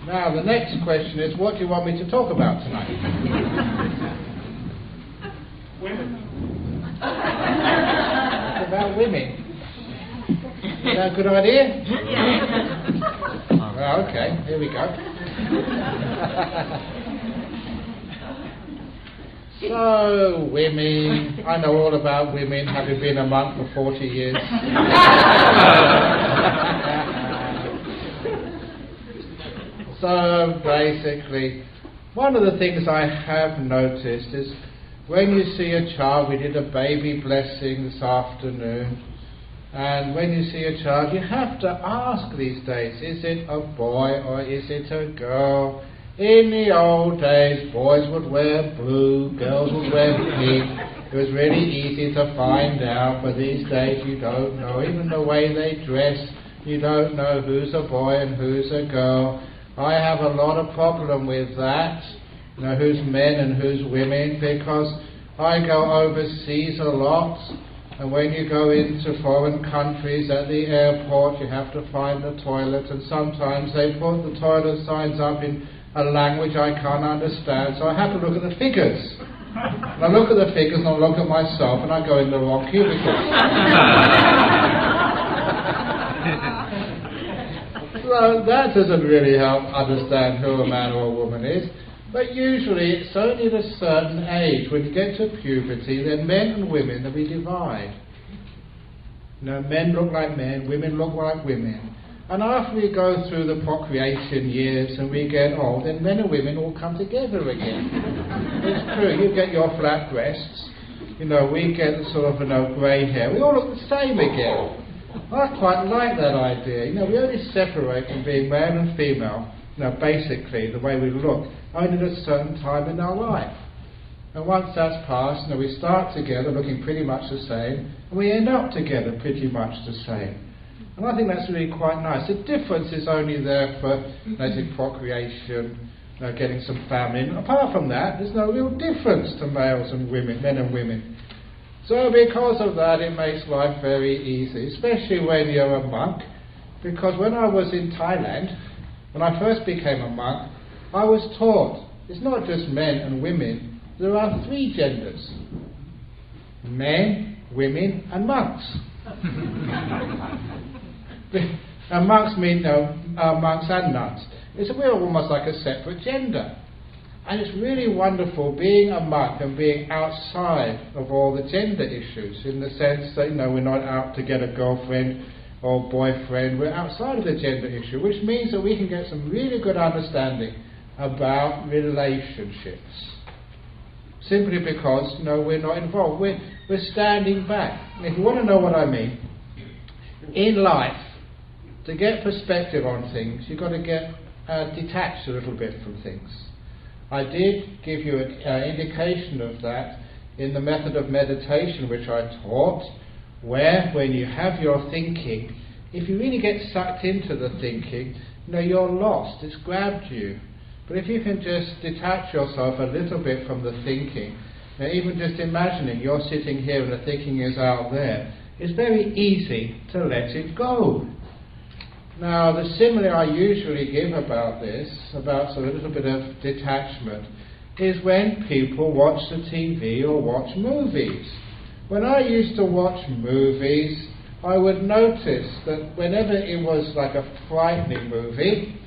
Now the next question is, what do you want me to talk about tonight? Women. It's about women. Is that a good idea? Well, okay, here we go. So, women, I know all about women, having been a monk for 40 years. So, basically, one of the things I have noticed is when you see a child, we did a baby blessing this afternoon, and when you see a child, you have to ask these days, is it a boy or is it a girl? In the old days, boys would wear blue, girls would wear pink. It was really easy to find out, but these days you don't know. Even the way they dress, you don't know who's a boy and who's a girl. I have a lot of problem with that, who's men and who's women, because I go overseas a lot, and when you go into foreign countries at the airport, you have to find the toilet, and sometimes they put the toilet signs up in a language I can't understand, so I have to look at the figures. And I look at the figures and I look at myself and I go in the wrong cubicle. So that doesn't really help understand who a man or a woman is. But usually it's only at a certain age, when you get to puberty, then men and women, we divide. Men look like men, women look like women. And after we go through the procreation years and we get old, then men and women all come together again. It's true, you get your flat breasts, we get sort of grey hair, we all look the same again. I quite like that idea. We only separate from being male and female, basically the way we look, only at a certain time in our life. And once that's passed, we start together looking pretty much the same, and we end up together pretty much the same. And I think that's really quite nice. The difference is only there for procreation, getting some family. And apart from that, there's no real difference to males and women, men and women. So because of that, it makes life very easy, especially when you're a monk. Because when I was in Thailand, when I first became a monk, I was taught it's not just men and women, there are 3 genders. Men, women and monks. And monks mean monks and nuns. We're almost like a separate gender. And it's really wonderful being a monk and being outside of all the gender issues, in the sense that we're not out to get a girlfriend or boyfriend, we're outside of the gender issue, which means that we can get some really good understanding about relationships. Simply because we're not involved. We're standing back. If you want to know what I mean, in life, to get perspective on things, you've got to get detached a little bit from things. I did give you an indication of that in the method of meditation which I taught, where when you have your thinking, if you really get sucked into the thinking, you're lost, it's grabbed you. But if you can just detach yourself a little bit from the thinking, even just imagining you're sitting here and the thinking is out there, it's very easy to let it go. Now, the simile I usually give about this, about a little bit of detachment, is when people watch the TV or watch movies. When I used to watch movies, I would notice that whenever it was like a frightening movie,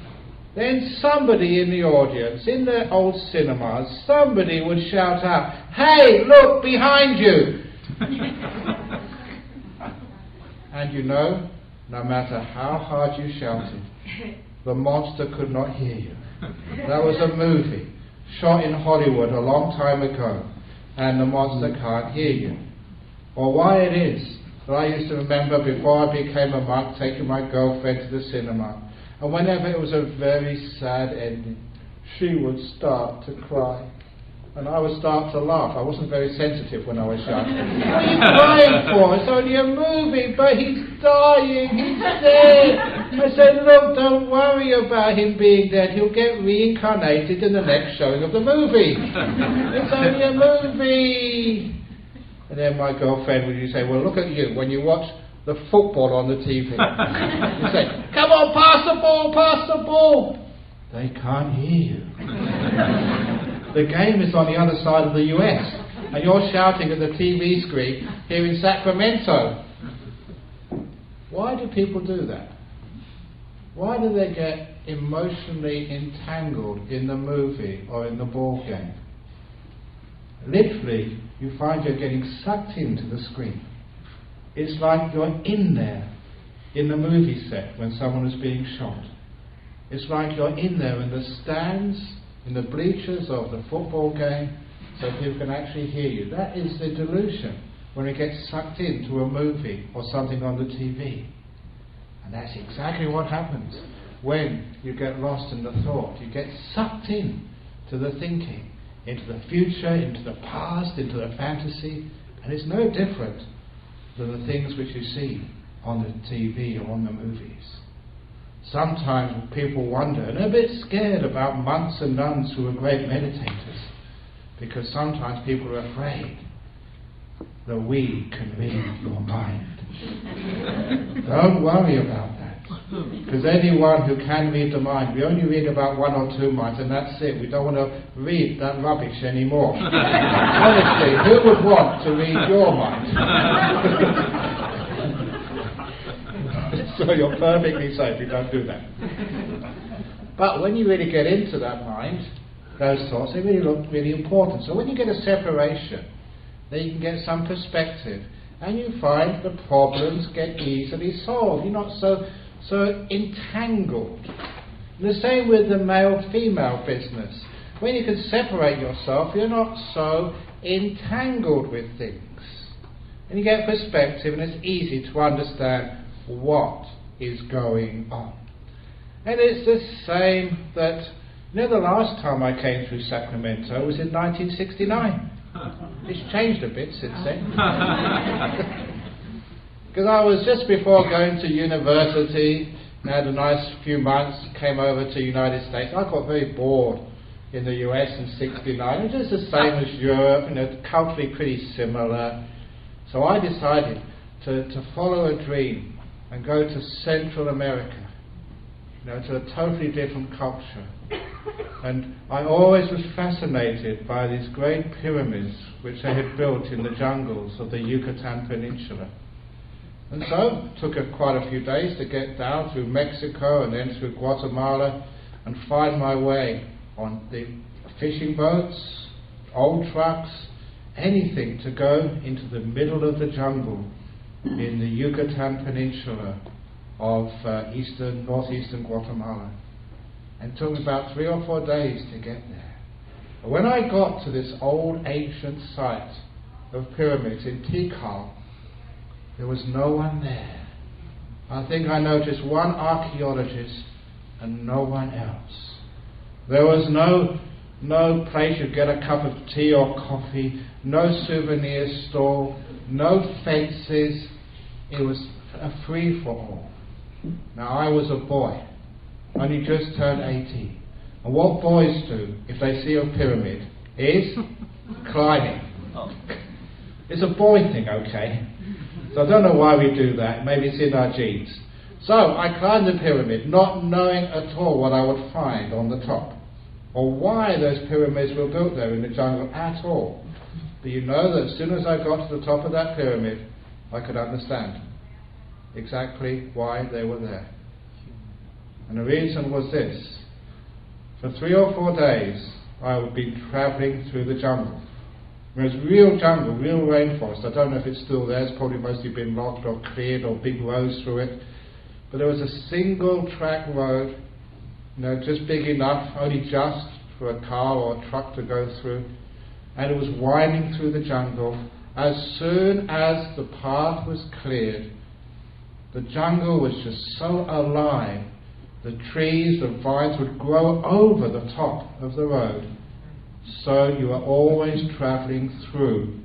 then somebody in the audience, in the old cinemas, somebody would shout out, "Hey, look, behind you!" And no matter how hard you shouted, the monster could not hear you. That was a movie shot in Hollywood a long time ago, and the monster can't hear you. Or why it is that I used to remember before I became a monk taking my girlfriend to the cinema, and whenever it was a very sad ending, she would start to cry. And I would start to laugh. I wasn't very sensitive when I was young. What are you crying for? It's only a movie, but he's dying, he's dead. I said, look, don't worry about him being dead. He'll get reincarnated in the next showing of the movie. It's only a movie. And then my girlfriend would say, well, look at you. When you watch the football on the TV, you say, come on, pass the ball, pass the ball. They can't hear you. The game is on the other side of the US, and you're shouting at the TV screen here in Sacramento. Why do people do that? Why do they get emotionally entangled in the movie or in the ball game? Literally, you find you're getting sucked into the screen. It's like you're in there, in the movie set when someone is being shot. It's like you're in there in the stands, in the bleachers of the football game, so people can actually hear you. That is the delusion when you get sucked into a movie or something on the TV. And that's exactly what happens when you get lost in the thought. You get sucked in to the thinking, into the future, into the past, into the fantasy, and it's no different than the things which you see on the TV or on the movies. Sometimes people wonder, and are a bit scared about monks and nuns who are great meditators, because sometimes people are afraid that we can read your mind. Don't worry about that, because anyone who can read the mind, we only read about 1 or 2 minds, and that's it. We don't want to read that rubbish anymore. Honestly, who would want to read your mind? So you're perfectly safe, you don't do that. But when you really get into that mind, those thoughts, they really look really important. So when you get a separation, then you can get some perspective, and you find the problems get easily solved. You're not so entangled. The same with the male-female business. When you can separate yourself, you're not so entangled with things. And you get perspective, and it's easy to understand what is going on. And it's the same that, the last time I came through Sacramento was in 1969. It's changed a bit since then. Because I was just before going to university, had a nice few months, came over to the United States. I got very bored in the US in 69. It was just the same as Europe, culturally pretty similar. So I decided to follow a dream and go to Central America, to a totally different culture. And I always was fascinated by these great pyramids which they had built in the jungles of the Yucatan Peninsula. And so it took quite a few days to get down through Mexico and then through Guatemala and find my way on the fishing boats, old trucks, anything to go into the middle of the jungle in the Yucatan Peninsula of northeastern Guatemala. And it took me about 3 or 4 days to get there. But when I got to this old ancient site of pyramids in Tikal, there was no one there. I think I noticed one archaeologist and no one else. There was no place you'd get a cup of tea or coffee, no souvenir store, no fences. It was a free-for-all. Now I was a boy, only just turned 18. And what boys do if they see a pyramid is climbing. It's a boy thing, okay? So I don't know why we do that. Maybe it's in our genes. So I climbed the pyramid, not knowing at all what I would find on the top, or why those pyramids were built there in the jungle at all. But you know that as soon as I got to the top of that pyramid, I could understand exactly why they were there. And the reason was this. For 3 or 4 days, I would be travelling through the jungle. It was real jungle, real rainforest. I don't know if it's still there. It's probably mostly been logged or cleared or big roads through it. But there was a single track road, just big enough, only just for a car or a truck to go through. And it was winding through the jungle. As soon as the path was cleared, the jungle was just so alive. The trees, the vines would grow over the top of the road. So you were always travelling through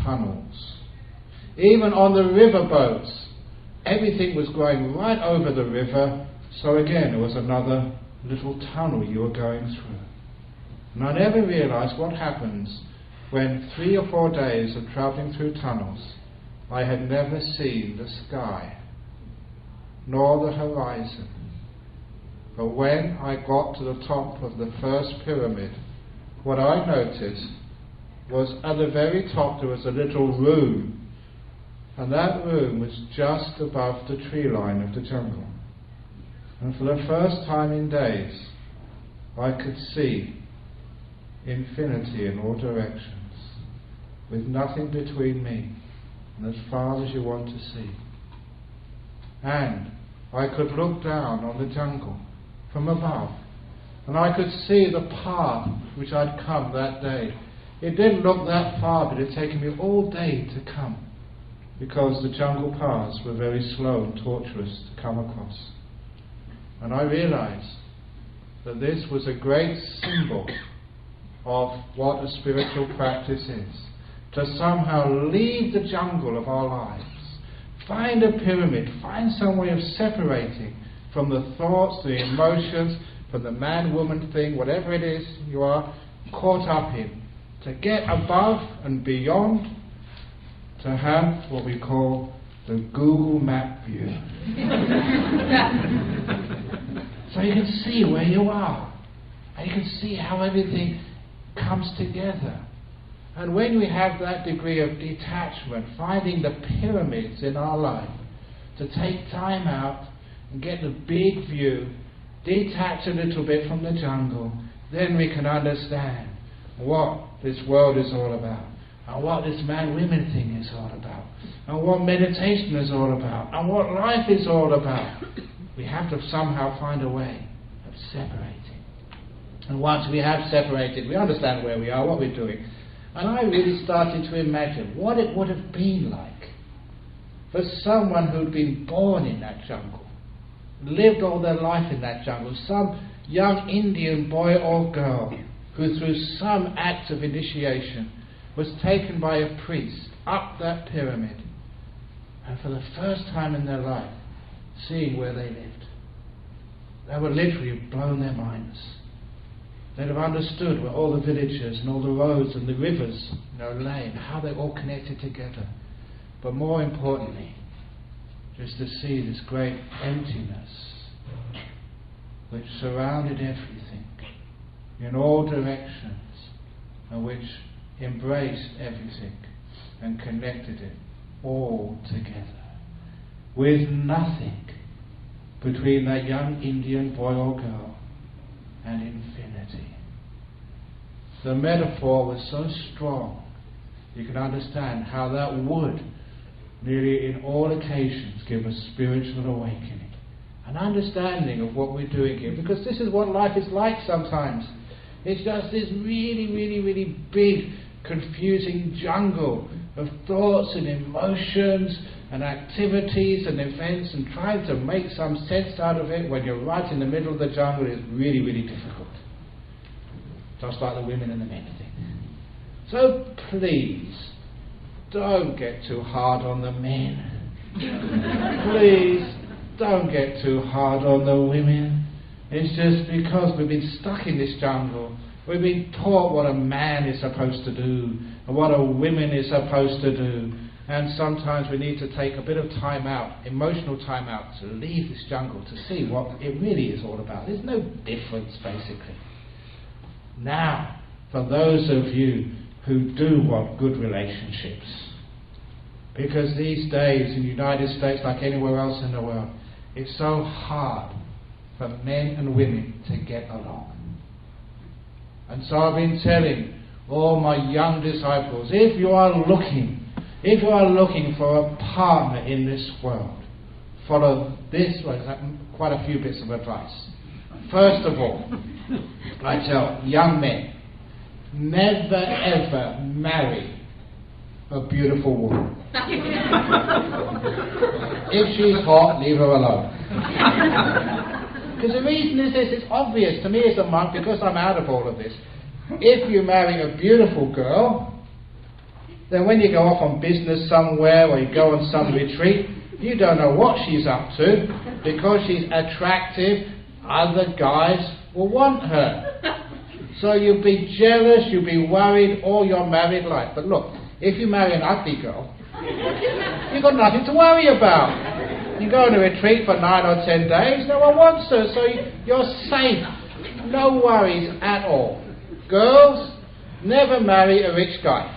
tunnels. Even on the river boats, everything was going right over the river. So again, it was another little tunnel you were going through. And I never realised what happens when 3 or 4 days of travelling through tunnels, I had never seen the sky, nor the horizon, But when I got to the top of the first pyramid, what I noticed was at the very top there was a little room, and that room was just above the tree line of the jungle. And for the first time in days, I could see infinity in all directions, with nothing between me and as far as you want to see. And I could look down on the jungle from above, and I could see the path which I'd come that day. It didn't look that far, but it had taken me all day to come, because the jungle paths were very slow and tortuous to come across. And I realized that this was a great symbol of what a spiritual practice is. To somehow leave the jungle of our lives, find a pyramid, find some way of separating from the thoughts, the emotions, from the man-woman thing, whatever it is you are caught up in, to get above and beyond, to have what we call the Google Map view. So you can see where you are, and you can see how everything comes together. And when we have that degree of detachment, finding the pyramids in our life, to take time out and get the big view, detach a little bit from the jungle, then we can understand what this world is all about, and what this man-women thing is all about, and what meditation is all about, and what life is all about. We have to somehow find a way of separating. And once we have separated, we understand where we are, what we're doing. And I really started to imagine what it would have been like for someone who'd been born in that jungle, lived all their life in that jungle, some young Indian boy or girl who through some act of initiation was taken by a priest up that pyramid, and for the first time in their life seeing where they lived. They would literally have blown their minds. They'd have understood where all the villages and all the roads and the rivers, lay, and how they all connected together. But more importantly, just to see this great emptiness which surrounded everything in all directions, and which embraced everything and connected it all together, with nothing between that young Indian boy or girl and infinity. The metaphor was so strong, you can understand how that would, nearly in all occasions, give a spiritual awakening, an understanding of what we're doing here, because this is what life is like sometimes. It's just this really, really, really big, confusing jungle of thoughts and emotions and activities and events, and trying to make some sense out of it when you're right in the middle of the jungle is really, really difficult. Just like the women and the men thing. So please, don't get too hard on the men. Please, don't get too hard on the women. It's just because we've been stuck in this jungle. We've been taught what a man is supposed to do and what a woman is supposed to do. And sometimes we need to take a bit of time out, emotional time out, to leave this jungle, to see what it really is all about. There's no difference, basically. Now, for those of you who do want good relationships, because these days in the United States, like anywhere else in the world, it's so hard for men and women to get along. And so I've been telling all my young disciples, if you are looking for a partner in this world, follow this, quite a few bits of advice. First of all, I tell young men, never ever marry a beautiful woman. If she's hot, leave her alone. Because the reason is this, it's obvious to me as a monk, because I'm out of all of this. If you marry a beautiful girl, then when you go off on business somewhere or you go on some retreat, you don't know what she's up to. Because she's attractive, other guys will want her. So you'll be jealous, you'll be worried all your married life. But look, if you marry an ugly girl, you've got nothing to worry about. You go on a retreat for 9 or 10 days, no one wants her, so you're safe. No worries at all. Girls, never marry a rich guy.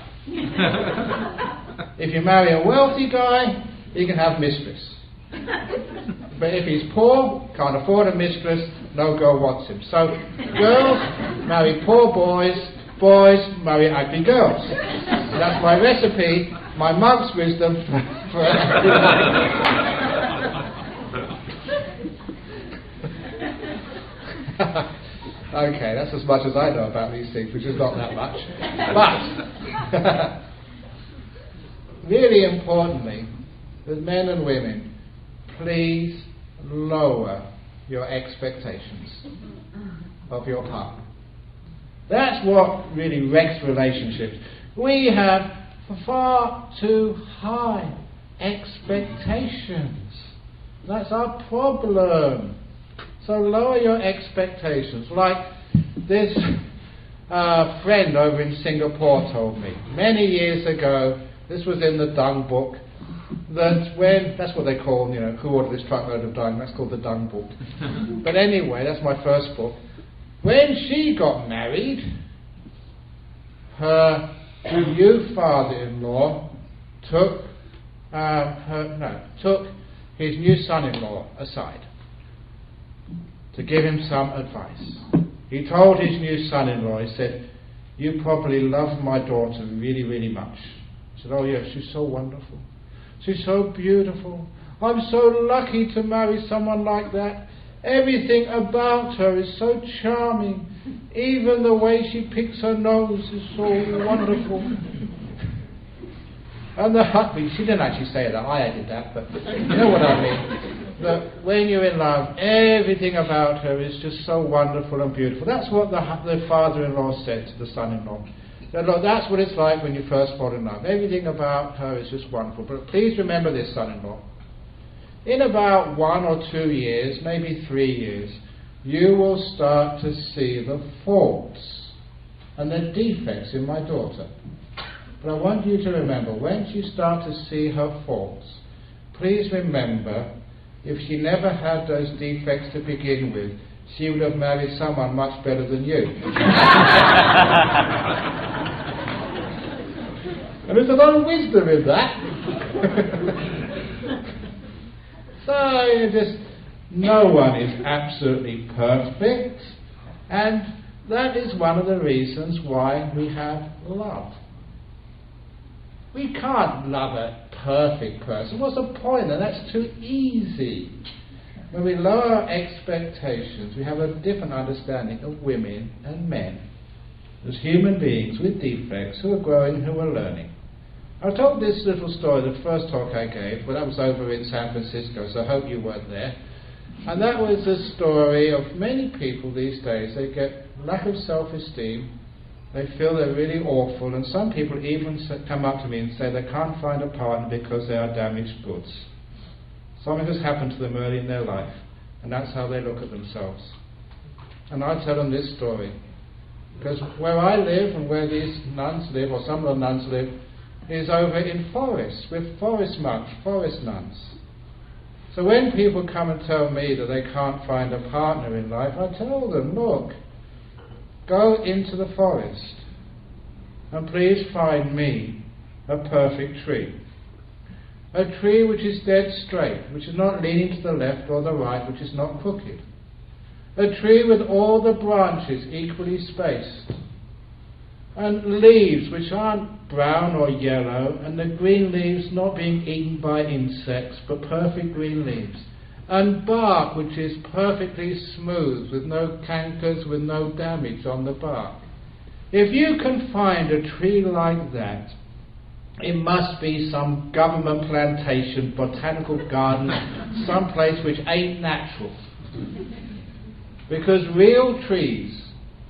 If you marry a wealthy guy, he can have mistress. But if he's poor, can't afford a mistress, no girl wants him. So girls marry poor boys, boys marry ugly girls. That's my recipe, my monk's wisdom for Okay, that's as much as I know about these things, which is not that much. But really importantly, as men and women, please lower your expectations of your partner. That's what really wrecks relationships. We have far too high expectations. That's our problem. So lower your expectations. Like this friend over in Singapore told me many years ago, this was in the Dung book, that when, that's what they call, who ordered this truckload of dung, that's called the Dung book. But anyway, that's my first book. When she got married, her new father-in-law took his new son-in-law aside to give him some advice. He told his new son-in-law, he said, "You probably love my daughter really, really much." He said, "Oh yes, she's so wonderful. She's so beautiful. I'm so lucky to marry someone like that. Everything about her is so charming. Even the way she picks her nose is so wonderful." And the husband, she didn't actually say that, I added that, but you know what I mean. That when you're in love, everything about her is just so wonderful and beautiful. That's what the father-in-law said to the son-in-law. Said, "Look, that's what it's like when you first fall in love. Everything about her is just wonderful. But please remember this, son-in-law. In about 1 or 2 years, maybe 3 years, you will start to see the faults and the defects in my daughter. But I want you to remember, when you start to see her faults, please remember, if she never had those defects to begin with, she would have married someone much better than you." And there's a lot of wisdom in that. So, no one is absolutely perfect, and that is one of the reasons why we have love. We can't love a perfect person. What's the point? And that's too easy. When we lower our expectations, we have a different understanding of women and men as human beings with defects who are growing, who are learning. I told this little story, the first talk I gave, but that was over in San Francisco, so I hope you weren't there. And that was a story of many people these days. They get lack of self-esteem, they feel they're really awful, and some people even come up to me and say they can't find a partner because they are damaged goods. Something has happened to them early in their life, and that's how they look at themselves. And I tell them this story, because where I live and where these nuns live, or some of the nuns live, is over in forests, with forest monks, forest nuns. So when people come and tell me that they can't find a partner in life, I tell them, look, go into the forest and please find me a perfect tree. A tree which is dead straight, which is not leaning to the left or the right, which is not crooked. A tree with all the branches equally spaced. And leaves which aren't brown or yellow, and the green leaves not being eaten by insects, but perfect green leaves. And bark which is perfectly smooth, with no cankers, with no damage on the bark. If you can find a tree like that, it must be some government plantation, botanical garden, someplace which ain't natural. Because real trees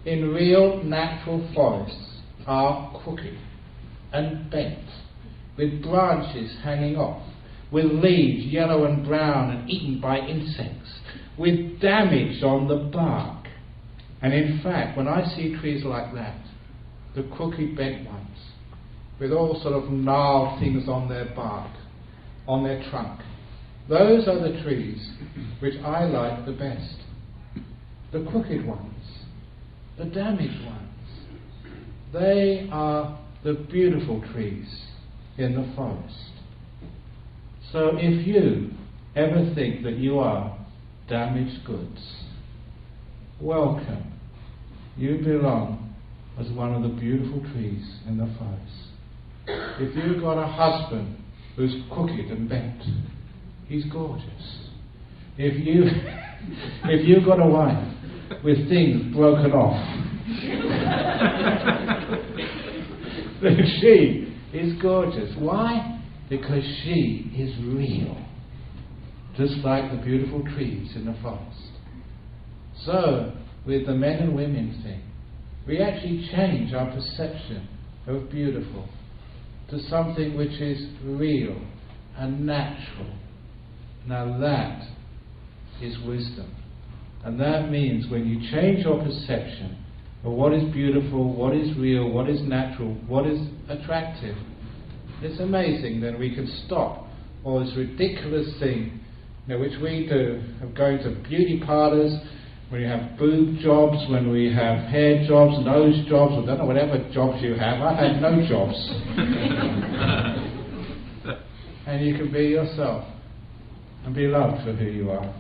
in real natural forests are crooked and bent, with branches hanging off, with leaves yellow and brown and eaten by insects, with damage on the bark. And in fact, when I see trees like that, the crooked bent ones, with all sort of gnarled things on their bark, on their trunk, Those are the trees which I like the best. The crooked ones, the damaged ones, they are the beautiful trees in the forest. So if you ever think that you are damaged goods, welcome. You belong as one of the beautiful trees in the forest. If you've got a husband who's crooked and bent, he's gorgeous. If you've got a wife with things broken off, then she is gorgeous. Why? Because she is real. Just like the beautiful trees in the forest. So, with the men and women thing, we actually change our perception of beautiful to something which is real and natural. Now that is wisdom. And that means when you change your perception of what is beautiful, what is real, what is natural, what is attractive, it's amazing that we can stop all this ridiculous thing, which we do, of going to beauty parlours, when you have boob jobs, when we have hair jobs, nose jobs, I don't know, whatever jobs you have. I've had no jobs. And you can be yourself and be loved for who you are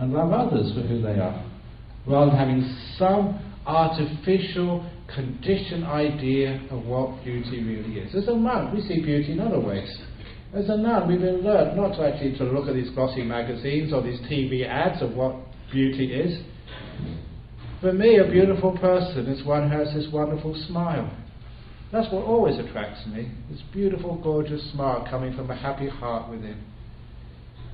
and love others for who they are, rather than having some artificial, conditioned idea of what beauty really is. As a monk, we see beauty in other ways. As a nun, we've been learned not to actually to look at these glossy magazines or these TV ads of what beauty is. For me, a beautiful person is one who has this wonderful smile. That's what always attracts me, this beautiful, gorgeous smile coming from a happy heart within.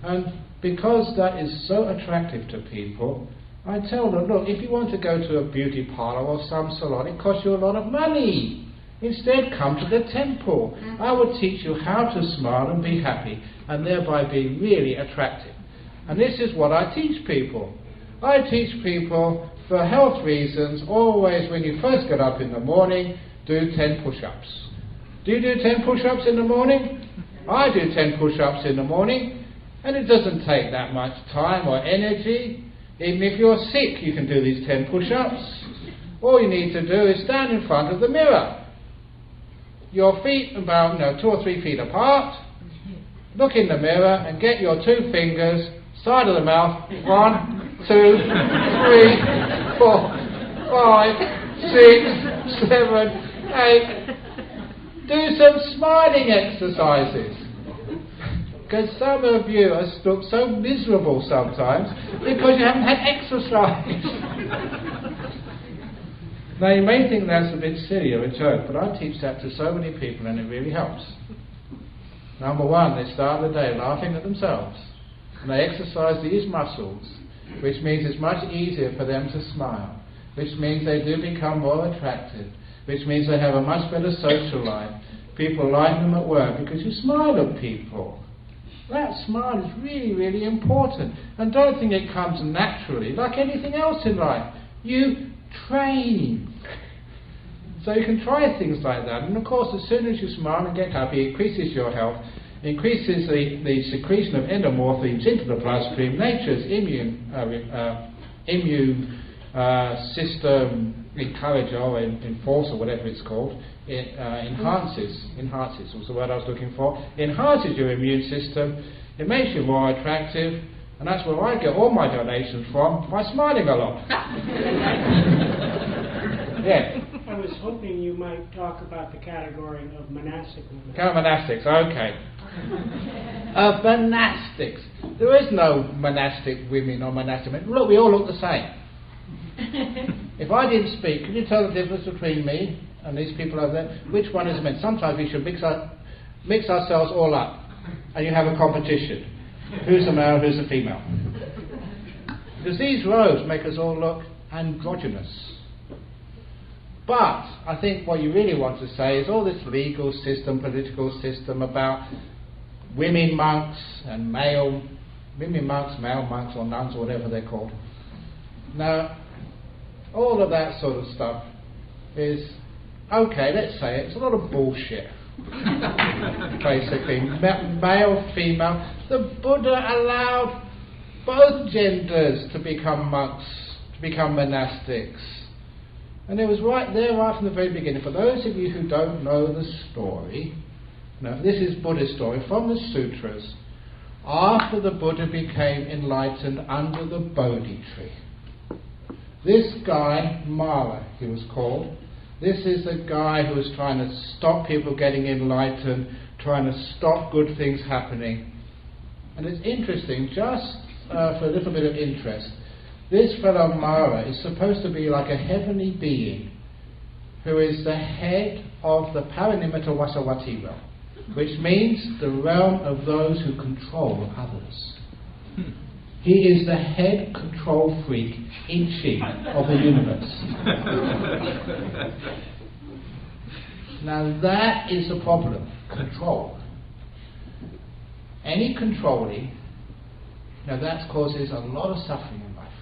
And because that is so attractive to people, I tell them, look, if you want to go to a beauty parlour or some salon, it costs you a lot of money. Instead, come to the temple. I will teach you how to smile and be happy, and thereby be really attractive. And this is what I teach people. I teach people, for health reasons, always when you first get up in the morning, do 10 push-ups. Do you do 10 push-ups in the morning? I do 10 push-ups in the morning, and it doesn't take that much time or energy. Even if you're sick, you can do these 10 push-ups. All you need to do is stand in front of the mirror. Your feet about 2 or 3 feet apart. Look in the mirror and get your 2 fingers, side of the mouth, 1, 2, 3, 4, 5, 6, 7, 8. Do some smiling exercises. Because some of you look so miserable sometimes because you haven't had exercise. Now you may think that's a bit silly or a joke, but I teach that to so many people and it really helps. Number one, they start the day laughing at themselves. And they exercise these muscles, which means it's much easier for them to smile, which means they do become more attractive, which means they have a much better social life. People like them at work because you smile at people. That smile is really, really important. And don't think it comes naturally. Like anything else in life, you train. So you can try things like that. And of course, as soon as you smile and get happy, it increases your health, increases the secretion of endomorphines into the bloodstream. Nature's immune system encourager or enforcer, whatever it's called, enhances was the word I was looking for, enhances your immune system, it makes you more attractive, and that's where I get all my donations from, by smiling a lot. Yeah. I was hoping you might talk about the category of monastic women. Monastics, okay. Monastics. There is no monastic women or monastic men. Look, we all look the same. If I didn't speak, could you tell the difference between me and these people over there? Which one is a man? Sometimes we should mix ourselves all up, and you have a competition. Who's a male, who's a female? Because these robes make us all look androgynous. But I think what you really want to say is all this legal system, political system about women monks and male monks or nuns or whatever they're called. Now, all of that sort of stuff is, okay, let's say it's a lot of bullshit. Basically, male, female. The Buddha allowed both genders to become monks, to become monastics. And it was right there, right from the very beginning. For those of you who don't know the story, this is Buddhist story from the sutras. After the Buddha became enlightened under the Bodhi tree, this guy, Mara, he was called, this is a guy who was trying to stop people getting enlightened, trying to stop good things happening. And it's interesting, just for a little bit of interest, this fellow Mara is supposed to be like a heavenly being who is the head of the Paranimata Vasavati realm, which means the realm of those who control others. He is the head control freak in chief of the universe. Now that is the problem, control. Any controlling, that causes a lot of suffering in life.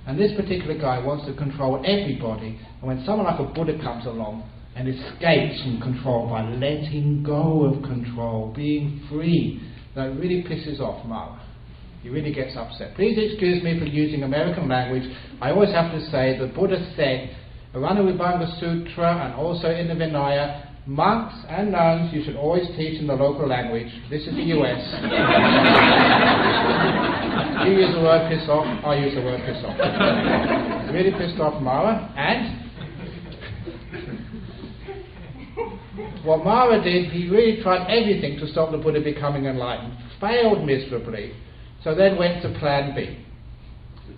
And this particular guy wants to control everybody, and when someone like a Buddha comes along and escapes from control by letting go of control, being free, that really pisses off Mara. He really gets upset. Please excuse me for using American language. I always have to say the Buddha said, Aranavibhanga Sutra and also in the Vinaya, monks and nuns, you should always teach in the local language. This is the US. You use the word piss off, I use the word piss off. Really pissed off Mara, and what Mara did, he really tried everything to stop the Buddha becoming enlightened. Failed miserably. So then went to plan B.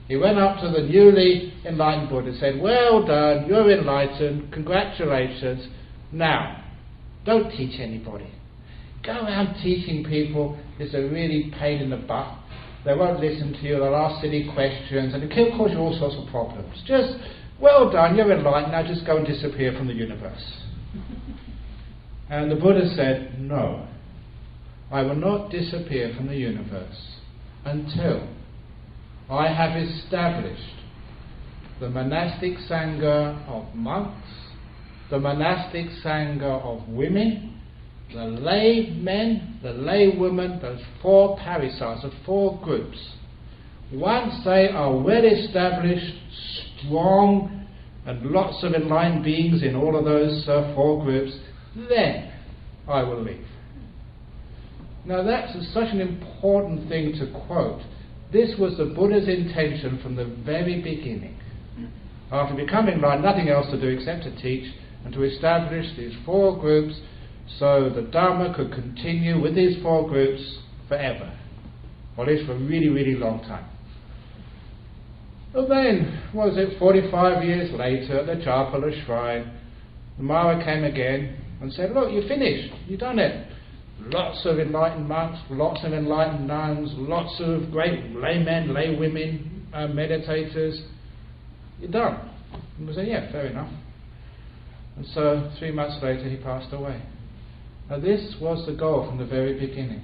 He went up to the newly enlightened Buddha and said, well done, you're enlightened, congratulations. Now, don't teach anybody. Go around teaching people is a really pain in the butt. They won't listen to you, they'll ask silly questions, and it can cause you all sorts of problems. Just, well done, you're enlightened, now just go and disappear from the universe. And the Buddha said, no, I will not disappear from the universe until I have established the monastic sangha of monks, the monastic sangha of women, the lay men, the lay women, those 4 parisas, the 4 groups. Once they are well established, strong, and lots of enlightened beings in all of those 4 groups, then I will leave. Now that's such an important thing to quote. This was the Buddha's intention from the very beginning. After becoming enlightened, nothing else to do except to teach and to establish these 4 groups so the Dharma could continue with these 4 groups forever, or at least for a really, really long time. Well then, 45 years later at the Chapala shrine, the Mara came again and said, look, you're finished, you've done it. Lots of enlightened monks, lots of enlightened nuns, lots of great laymen, lay women, meditators. You're done. And we said, yeah, fair enough. And so 3 months later he passed away. Now this was the goal from the very beginning.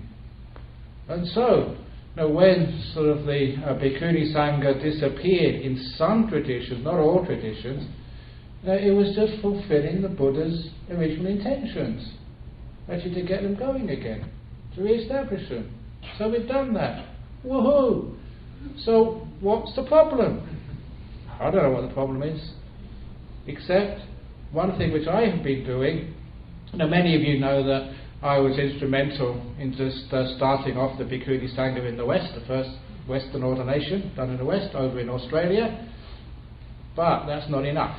And so, when sort of the Bhikkhuni Sangha disappeared in some traditions, not all traditions, it was just fulfilling the Buddha's original intentions. Actually to get them going again, to re-establish them. So we've done that. Woohoo! So what's the problem? I don't know what the problem is. Except one thing which I have been doing. Now many of you know that I was instrumental in just starting off the Bhikkhuni Sangha in the West, the first Western ordination done in the West over in Australia. But that's not enough.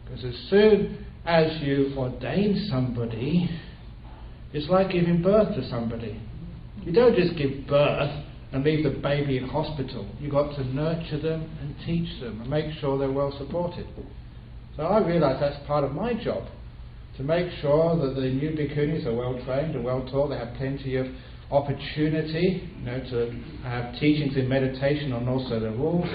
Because as soon as you ordain somebody, it's like giving birth to somebody. You don't just give birth and leave the baby in hospital. You've got to nurture them and teach them and make sure they're well supported. So I realise that's part of my job, to make sure that the new bhikkhunis are well trained and well taught. They have plenty of opportunity, to have teachings in meditation and also the rules.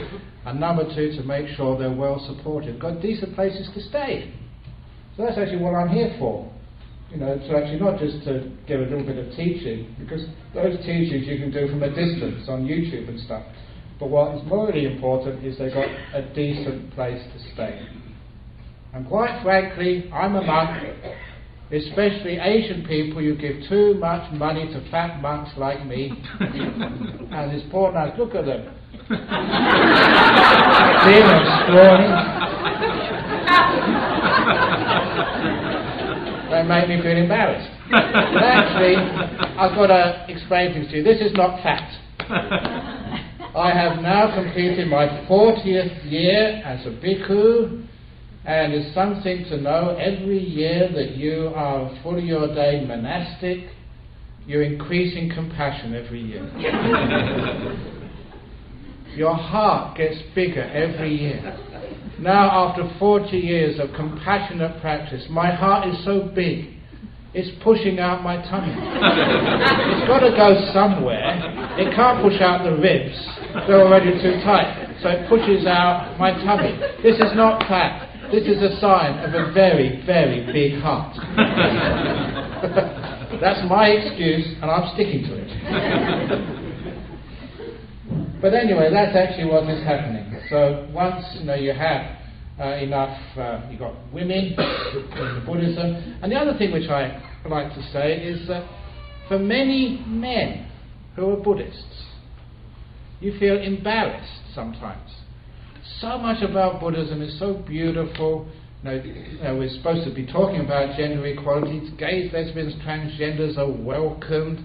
And number 2, to make sure they're well supported, got decent places to stay. So that's actually what I'm here for. To actually not just to give a little bit of teaching, because those teachings you can do from a distance on YouTube and stuff. But what is morally important is they've got a decent place to stay. And quite frankly, I'm a monk. Especially Asian people, you give too much money to fat monks like me. And these poor nuns, look at them. Thin and scrawny. They make me feel embarrassed. But actually, I've got to explain things to you. This is not fact. I have now completed my 40th year as a bhikkhu, and it's something to know every year that you are fully ordained monastic, you're increasing compassion every year. Your heart gets bigger every year. Now, after 40 years of compassionate practice, my heart is so big, it's pushing out my tummy. It's got to go somewhere. It can't push out the ribs. They're already too tight. So it pushes out my tummy. This is not fat. This is a sign of a very, very big heart. That's my excuse, and I'm sticking to it. But anyway, that's actually what is happening. So once you have enough, you've got women in Buddhism. And the other thing which I like to say is that for many men who are Buddhists, you feel embarrassed sometimes. So much about Buddhism is so beautiful. We're supposed to be talking about gender equality. Gays, lesbians, transgenders are welcomed.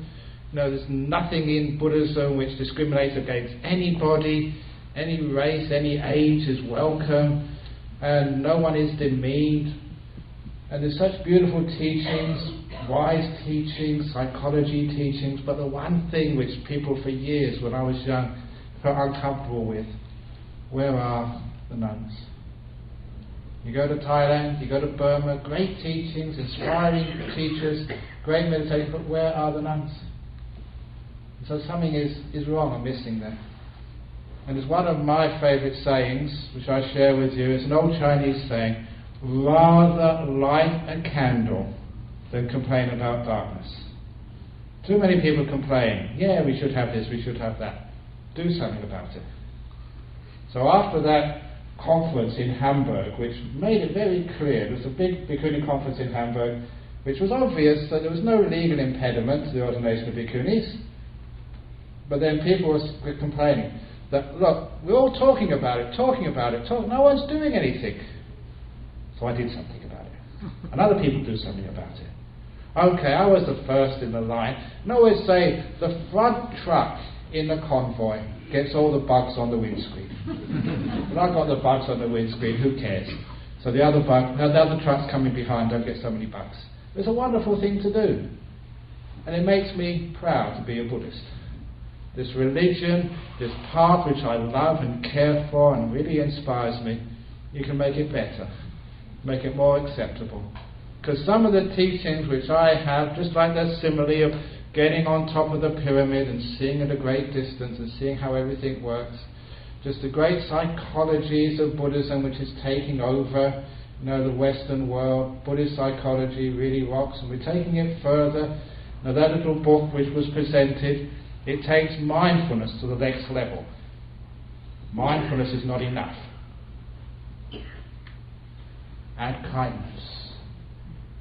There's nothing in Buddhism which discriminates against anybody. Any race, any age is welcome. And no one is demeaned. And there's such beautiful teachings, wise teachings, psychology teachings. But the one thing which people for years, when I was young, felt uncomfortable with, where are the nuns? You go to Thailand, you go to Burma, great teachings, inspiring teachers, great meditation, but where are the nuns? So something is wrong and missing there. And it's one of my favourite sayings, which I share with you. It's an old Chinese saying, rather light a candle than complain about darkness. Too many people complain, yeah, we should have this, we should have that. Do something about it. So after that conference in Hamburg, which made it very clear, there was a big bhikkhuni conference in Hamburg, which was obvious that there was no legal impediment to the ordination of bhikkhunis, but then people were complaining that, look, we're all talking about it, no one's doing anything. So I did something about it. And other people do something about it. Okay, I was the first in the line. And I always say, the front truck in the convoy gets all the bugs on the windscreen. But I've got the bugs on the windscreen, who cares? So the other trucks coming behind don't get so many bugs. It's a wonderful thing to do. And it makes me proud to be a Buddhist. This religion, this path which I love and care for and really inspires me, you can make it better, make it more acceptable. Because some of the teachings which I have, just like that simile of getting on top of the pyramid and seeing at a great distance and seeing how everything works, just the great psychologies of Buddhism which is taking over the Western world. Buddhist psychology really rocks, and we're taking it further. Now that little book which was presented, it takes mindfulness to the next level. Mindfulness is not enough. Add kindness.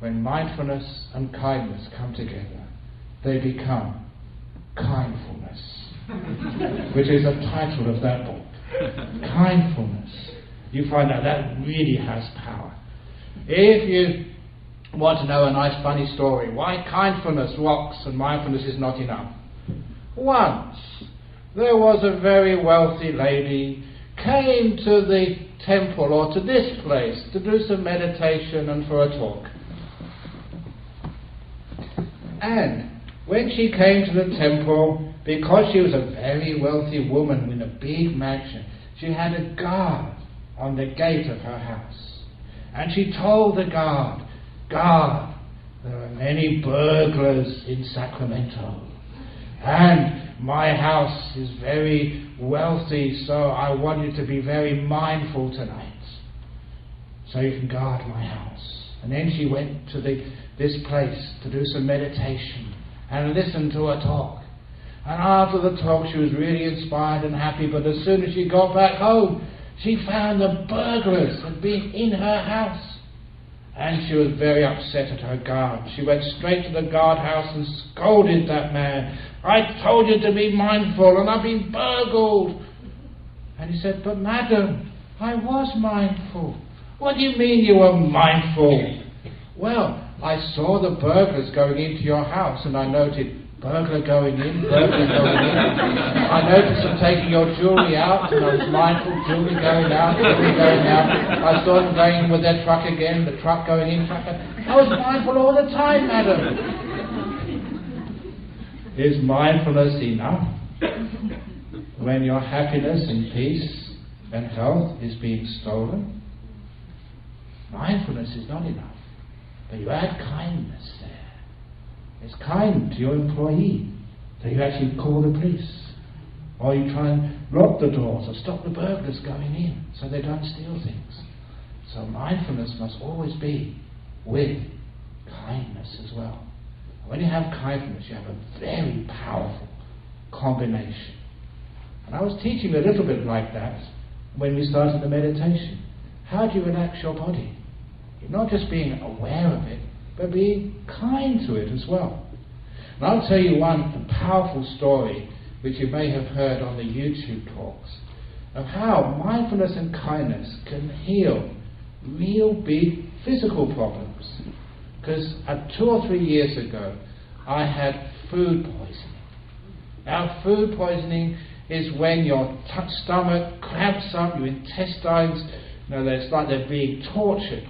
When mindfulness and kindness come together, they become kindfulness, which is the title of that book. Kindfulness. You find out that really has power. If you want to know a nice funny story, why kindfulness rocks and mindfulness is not enough. Once there was a very wealthy lady came to the temple or to this place to do some meditation and for a talk. And when she came to the temple, because she was a very wealthy woman in a big mansion, she had a guard on the gate of her house. And she told the guard, "Guard, there are many burglars in Sacramento. And my house is very wealthy, so I want you to be very mindful tonight, so you can guard my house." And then she went to this place to do some meditation and listen to a talk. And after the talk she was really inspired and happy, but as soon as she got back home, she found the burglars had been in her house. And she was very upset at her guard. She went straight to the guardhouse and scolded that man. I told you to be mindful and I've been burgled. And he said, but madam, I was mindful. What do you mean you were mindful? Well, I saw the burglars going into your house and I noted burglar going in, burglar going in. I noticed them taking your jewellery out and I was mindful, jewellery going out, jewellery going out. I saw them going in with their truck again, the truck going in, truck going out. I was mindful all the time, madam. Is mindfulness enough when your happiness and peace and health is being stolen? Mindfulness is not enough. But you add kindness there. It's kind to your employee that you actually call the police. Or you try and lock the doors or stop the burglars going in so they don't steal things. So mindfulness must always be with kindness as well. When you have kindness, you have a very powerful combination. And I was teaching a little bit like that when we started the meditation. How do you relax your body? You're not just being aware of it, but being kind to it as well. And I'll tell you one powerful story which you may have heard on the YouTube talks of how mindfulness and kindness can heal real big physical problems. Because 2 or 3 years ago I had food poisoning. Now food poisoning is when your stomach cramps up, your intestines, it's like they're being tortured.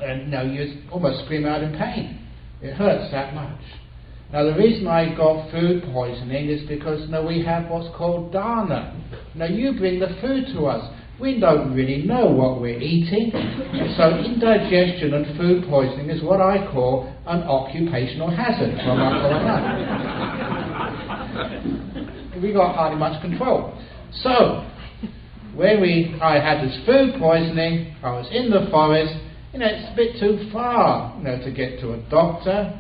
And you almost scream out in pain. It hurts that much. Now the reason I got food poisoning is because we have what's called dana. You bring the food to us. We don't really know what we're eating. So indigestion and food poisoning is what I call an occupational hazard from our life. We got hardly much control. So when I had this food poisoning, I was in the forest. It's a bit too far, to get to a doctor.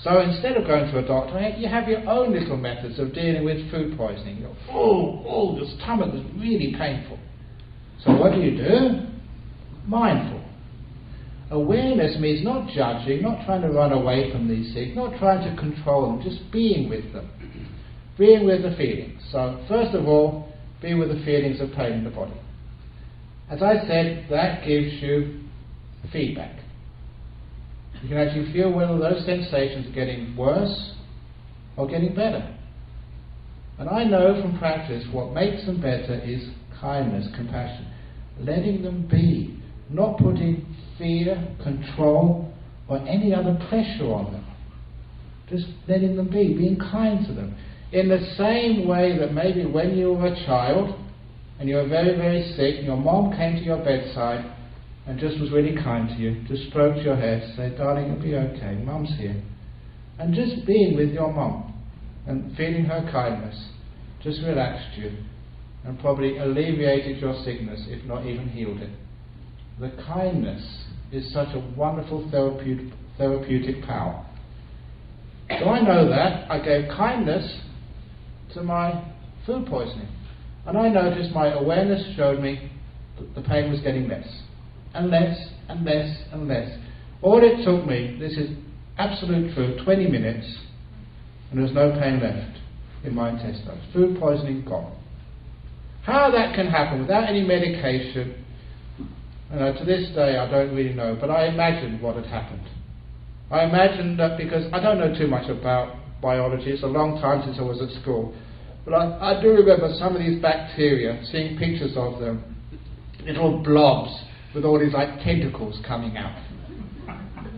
So instead of going to a doctor, you have your own little methods of dealing with food poisoning. You go, your stomach is really painful. So what do? Mindful. Awareness means not judging, not trying to run away from these things, not trying to control them, just being with them. Being with the feelings. So first of all, be with the feelings of pain in the body. As I said, that gives you feedback. You can actually feel whether those sensations are getting worse or getting better. And I know from practice what makes them better is kindness, compassion. Letting them be, not putting fear, control or any other pressure on them. Just letting them be, being kind to them. In the same way that maybe when you were a child and you were very, very sick and your mom came to your bedside and just was really kind to you, just stroked your head, said, darling, it'll be okay, mum's here. And just being with your mum and feeling her kindness just relaxed you and probably alleviated your sickness, if not even healed it. The kindness is such a wonderful therapeutic power. So I know that. I gave kindness to my food poisoning. And I noticed my awareness showed me that the pain was getting less. And less, and less, and less. All it took me, this is absolute truth, 20 minutes, and there was no pain left in my intestines. Food poisoning gone. How that can happen without any medication, to this day I don't really know, but I imagined what had happened. I imagined that because I don't know too much about biology, it's a long time since I was at school, but I do remember some of these bacteria, seeing pictures of them, little blobs with all these tentacles coming out.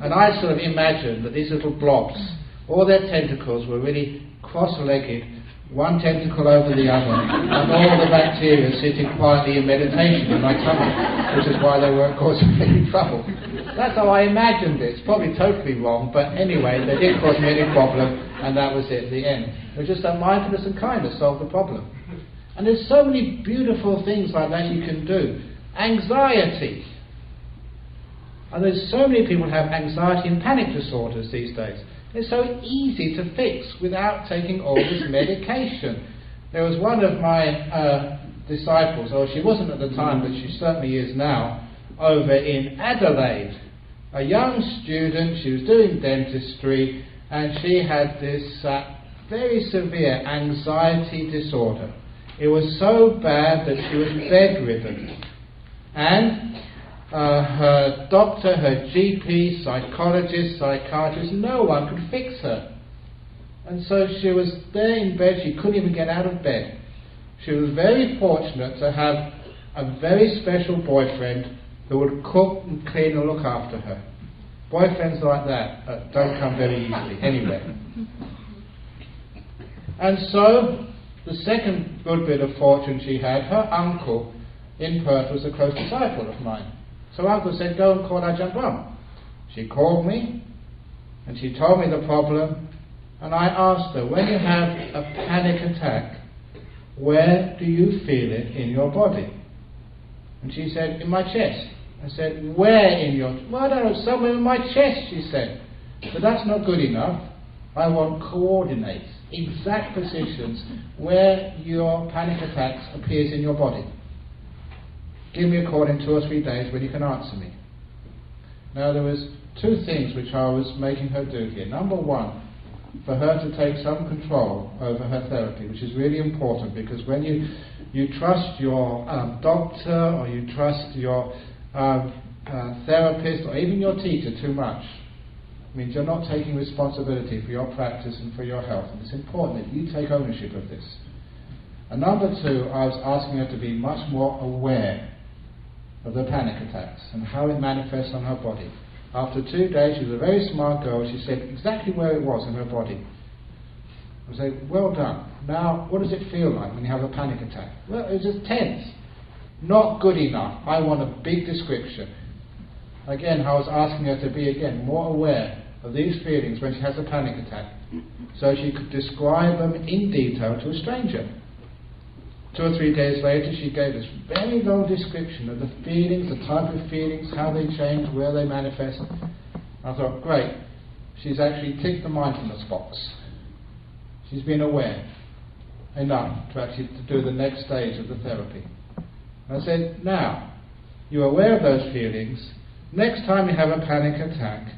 And I sort of imagined that these little blobs, all their tentacles were really cross-legged, one tentacle over the other, and all the bacteria sitting quietly in meditation in my tummy, which is why they weren't causing any trouble. That's how I imagined it. It's probably totally wrong, but anyway, they didn't cause me any problem, and that was it, the end. It was just that mindfulness and kindness solved the problem. And there's so many beautiful things like that you can do. Anxiety. And there's so many people who have anxiety and panic disorders these days. It's so easy to fix without taking all this medication. There was one of my disciples, or she wasn't at the time, but she certainly is now, over in Adelaide. a young student. She was doing dentistry, and she had this very severe anxiety disorder. It was so bad that she was bedridden. And her doctor, her GP, psychologist, psychiatrist, no one could fix her. And so she was there in bed, she couldn't even get out of bed. She was very fortunate to have a very special boyfriend who would cook and clean and look after her. Boyfriends like that don't come very easily anyway. And so, the second good bit of fortune she had, her uncle in Perth was a close disciple of mine. So uncle said, go and call Ajahn Brahm. She called me, and she told me the problem, and I asked her, when you have a panic attack, where do you feel it in your body? And she said, in my chest. I said, where in your... Well, I don't know, somewhere in my chest, she said. But that's not good enough. I want coordinates, exact positions where your panic attacks appears in your body. Give me a call in 2 or 3 days when you can answer me. Now there was 2 things which I was making her do here. Number 1, for her to take some control over her therapy, which is really important, because when you trust your doctor, or you trust your therapist, or even your teacher too much, means you're not taking responsibility for your practice and for your health. And it's important that you take ownership of this. And number 2, I was asking her to be much more aware of the panic attacks and how it manifests on her body. After 2 days, she was a very smart girl. She said exactly where it was in her body. I said, well done. Now, what does it feel like when you have a panic attack? Well, it's just tense. Not good enough. I want a big description. Again, I was asking her to be, more aware of these feelings when she has a panic attack, so she could describe them in detail to a stranger. 2 or 3 days later, she gave us very long description of the feelings, the type of feelings, how they change, where they manifest. I thought, great, she's actually ticked the mindfulness box. She's been aware enough to actually do the next stage of the therapy. I said, now, you're aware of those feelings. Next time you have a panic attack,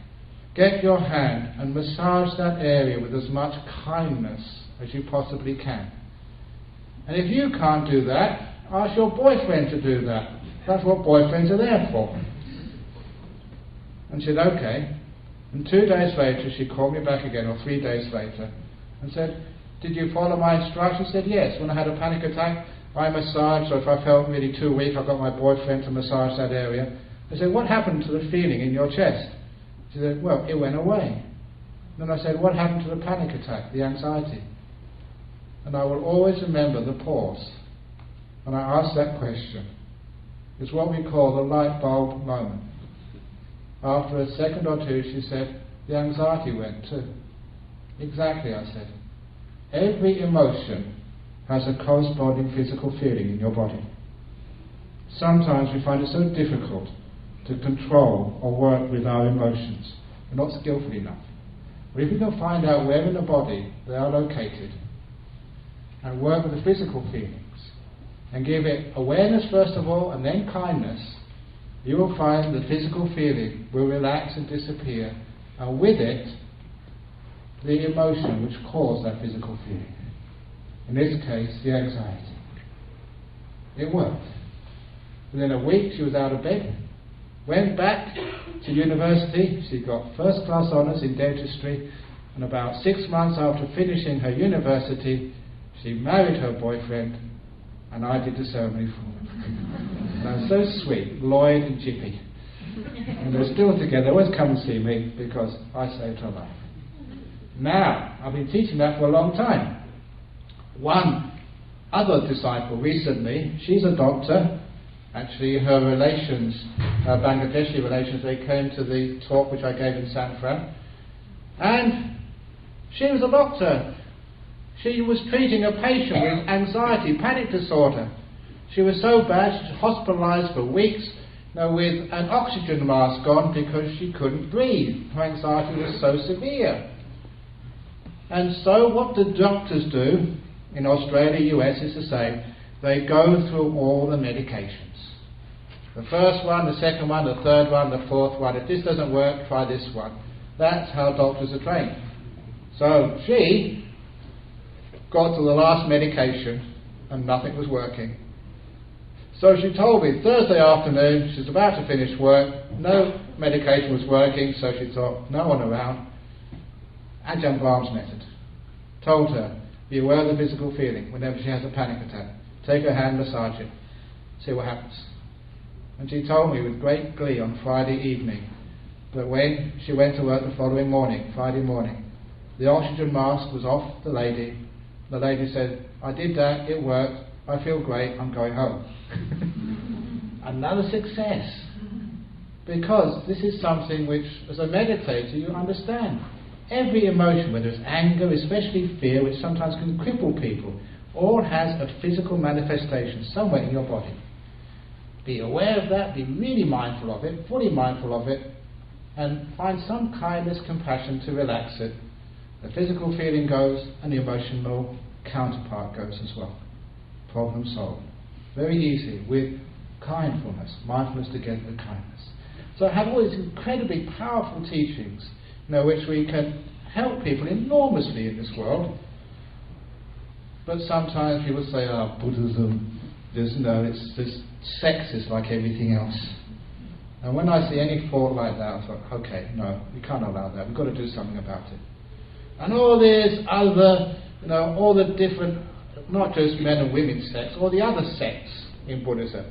get your hand and massage that area with as much kindness as you possibly can. And if you can't do that, ask your boyfriend to do that. That's what boyfriends are there for. And she said, okay. And 2 days later, she called me back again, or 3 days later, and said, did you follow my instructions? I said, yes. When I had a panic attack, I massaged, or if I felt really too weak, I got my boyfriend to massage that area. I said, what happened to the feeling in your chest? She said, well, it went away. Then I said, what happened to the panic attack, the anxiety? And I will always remember the pause. And I asked that question. It's what we call the light bulb moment. After a second or two, she said, the anxiety went too. Exactly, I said. Every emotion has a corresponding physical feeling in your body. Sometimes we find it so difficult to control or work with our emotions. We're not skillful enough. But if we can find out where in the body they are located, and work with the physical feelings, and give it awareness first of all, and then kindness, you will find the physical feeling will relax and disappear, and with it, the emotion which caused that physical feeling. In this case, the anxiety. It worked. Within a week, she was out of bed, went back to university. She got first-class honours in dentistry, and about 6 months after finishing her university, she married her boyfriend, and I did the ceremony for her. And I was so sweet, Lloyd and Chippy. And they're still together. They always come and see me because I saved her life. Now, I've been teaching that for a long time. One other disciple recently, she's a doctor. Actually, her relations, her Bangladeshi relations, they came to the talk which I gave in San Fran. And she was a doctor. She was treating a patient with anxiety, panic disorder. She was so bad, she was hospitalized for weeks, with an oxygen mask on because she couldn't breathe. Her anxiety was so severe. And so what the doctors do in Australia, US is the same. They go through all the medications. The first one, the second one, the third one, the fourth one. If this doesn't work, try this one. That's how doctors are trained. So she got to the last medication and nothing was working. So she told me Thursday afternoon, she's about to finish work, no medication was working, so she thought, no one around. Ajahn Brahm's method. Told her, be aware of the physical feeling whenever she has a panic attack. Take her hand, massage it, see what happens. And she told me with great glee on Friday evening that when she went to work the following morning, Friday morning, the oxygen mask was off the lady. The lady said, I did that, it worked, I feel great, I'm going home. Another success. Because this is something which, as a meditator, you understand. Every emotion, whether it's anger, especially fear, which sometimes can cripple people, all has a physical manifestation somewhere in your body. Be aware of that, be really mindful of it, fully mindful of it, and find some kindness, compassion to relax it. The physical feeling goes, and the emotional counterpart goes as well. Problem solved. Very easy, with kindfulness, mindfulness together with kindness. So I have all these incredibly powerful teachings, which we can help people enormously in this world. But sometimes people say, Buddhism, it's this sexist like everything else. And when I see any thought like that, I thought, okay, no, we can't allow that. We've got to do something about it. And all this other, all the different, not just men and women sects, all the other sects in Buddhism,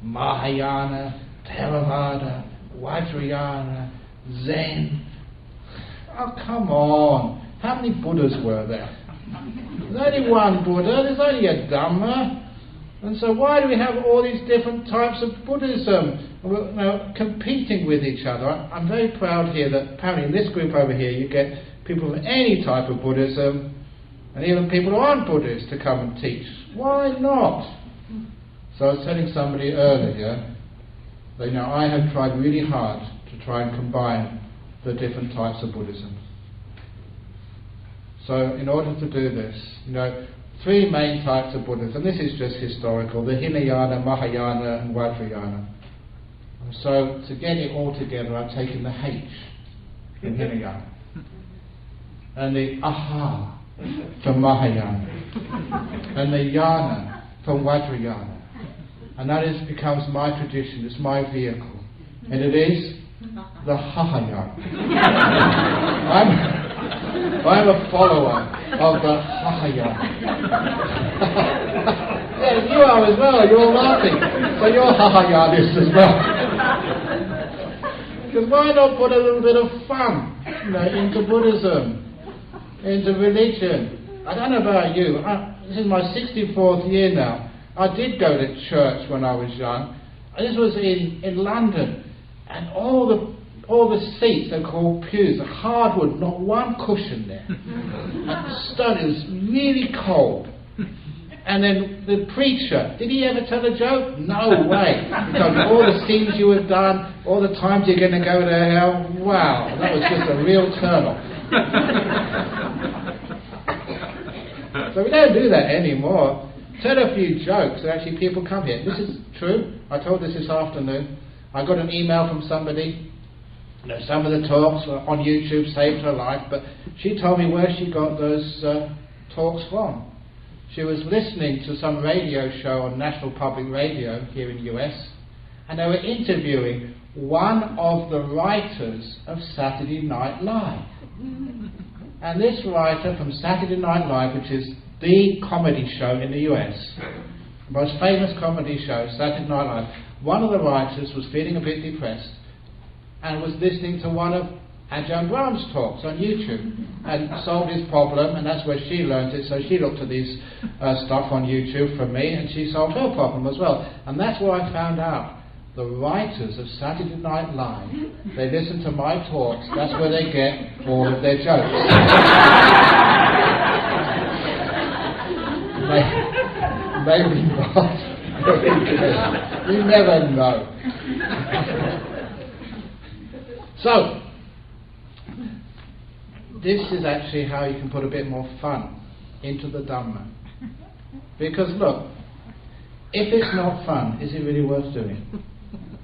Mahayana, Theravada, Vajrayana, Zen. Oh, come on. How many Buddhas were there? There's only one Buddha, there's only a Dhamma. And so why do we have all these different types of Buddhism competing with each other? I'm very proud here that apparently in this group over here you get people from any type of Buddhism and even people who aren't Buddhists to come and teach. Why not? So I was telling somebody earlier that I have tried really hard to try and combine the different types of Buddhism. So in order to do this, three main types of Buddhism. This is just historical: the Hinayana, Mahayana, and Vajrayana. And so to get it all together, I've taken the H in Hinayana and the Aha from Mahayana and the Yana from Vajrayana. And that becomes my tradition, it's my vehicle. And it is the Hahayana. I'm a follower of the Hahayana. Yes, you are as well, you're laughing. So you're Hahayanist as well. Because why not put a little bit of fun into Buddhism, into religion? I don't know about you, this is my 64th year now. I did go to church when I was young. This was in London, and all the seats are called pews, hardwood, not one cushion there. And the study was really cold. And then the preacher, did he ever tell a joke? No way. Because all the sins you have done, all the times you're going to go to hell, wow, that was just a real turn off. So we don't do that anymore. Tell a few jokes and actually people come here. This is true. I told this afternoon. I got an email from somebody. Some of the talks on YouTube saved her life, but she told me where she got those talks from. She was listening to some radio show on National Public Radio here in the US, and they were interviewing one of the writers of Saturday Night Live. And this writer from Saturday Night Live, which is the comedy show in the US, the most famous comedy show, Saturday Night Live, one of the writers was feeling a bit depressed and was listening to one of Ajahn Brahm's talks on YouTube and solved his problem, and that's where she learnt it. So she looked at this stuff on YouTube from me and she solved her problem as well. And that's where I found out the writers of Saturday Night Live, they listen to my talks, that's where they get all of their jokes. Maybe not. You never know. So, this is actually how you can put a bit more fun into the Dhamma. Because look, if it's not fun, is it really worth doing?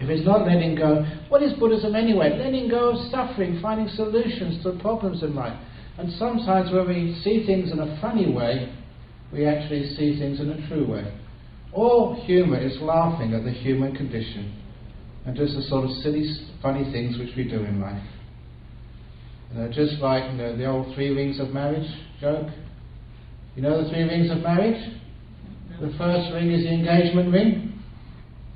If it's not letting go, what is Buddhism anyway? Letting go of suffering, finding solutions to problems in life. And sometimes when we see things in a funny way, we actually see things in a true way. All humour is laughing at the human condition and just the sort of silly, funny things which we do in life. Just like the old 3 rings of marriage joke. You know the 3 rings of marriage? The first ring is the engagement ring,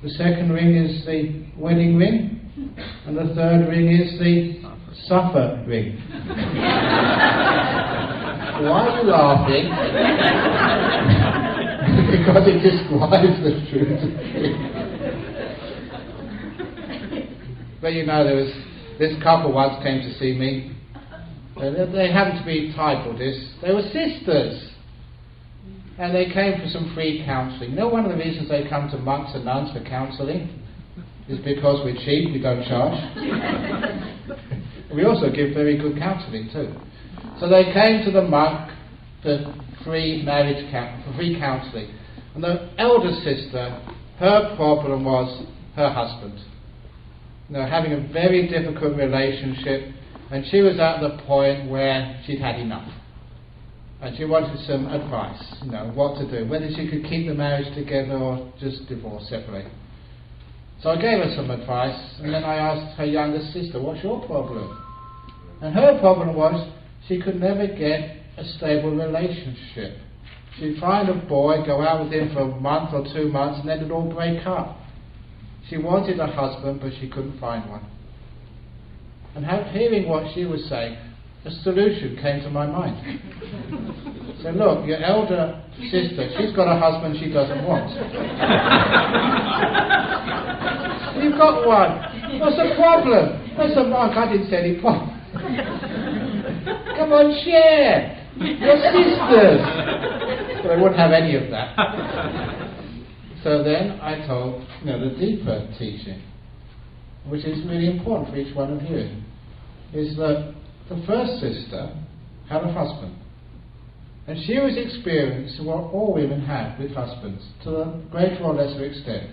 the second ring is the wedding ring, and the third ring is the suffer ring. Why are you laughing? Because it describes the truth. But there was this couple once came to see me. They happened to be Thai Buddhists. They were sisters. And they came for some free counselling. One of the reasons they come to monks and nuns for counselling is because we're cheap, we don't charge. We also give very good counselling too. So they came to the monk for free counselling. And the elder sister, her problem was her husband. Having a very difficult relationship, and she was at the point where she'd had enough. And she wanted some advice, what to do, whether she could keep the marriage together or just divorce, separate. So I gave her some advice, and then I asked her younger sister, what's your problem? And her problem was she could never get a stable relationship. She'd find a boy, go out with him for a month or 2 months, and then it'd all break up. She wanted a husband, but she couldn't find one. And hearing what she was saying, a solution came to my mind. So look, your elder sister, she's got a husband she doesn't want. You've got one. What's the problem? What's the mark? I didn't say any problem. Come on, share. Your sisters. But I wouldn't have any of that. So then I told the deeper teaching, which is really important for each one of you, is that the first sister had a husband. And she was experiencing what all women have with husbands, to a greater or lesser extent.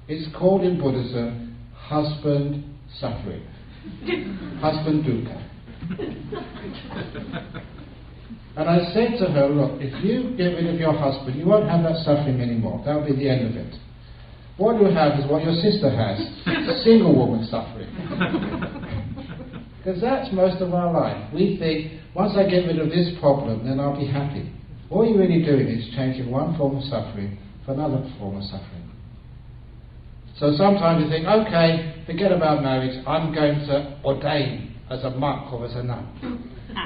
It's called in Buddhism husband suffering. Husband dukkha. And I said to her, look, if you get rid of your husband, you won't have that suffering anymore. That'll be the end of it. What you have is what your sister has, single woman suffering. Because that's most of our life. We think, once I get rid of this problem, then I'll be happy. All you're really doing is changing one form of suffering for another form of suffering. So sometimes you think, okay, forget about marriage, I'm going to ordain as a monk or as a nun.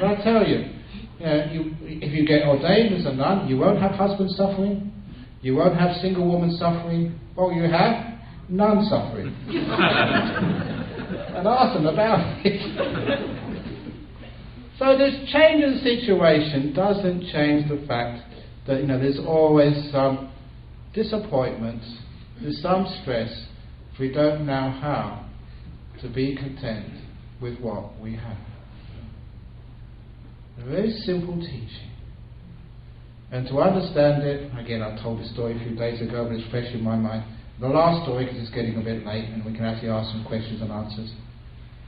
But I tell you, if you get ordained as a nun, you won't have husband suffering, you won't have single woman suffering. What will you have? Nun suffering. And ask them about it. So this change in situation doesn't change the fact that there's always some disappointment, there's some stress if we don't know how to be content with what we have. A very simple teaching. And to understand it, again I told this story a few days ago, but it's fresh in my mind. The last story, because it's getting a bit late and we can actually ask some questions and answers,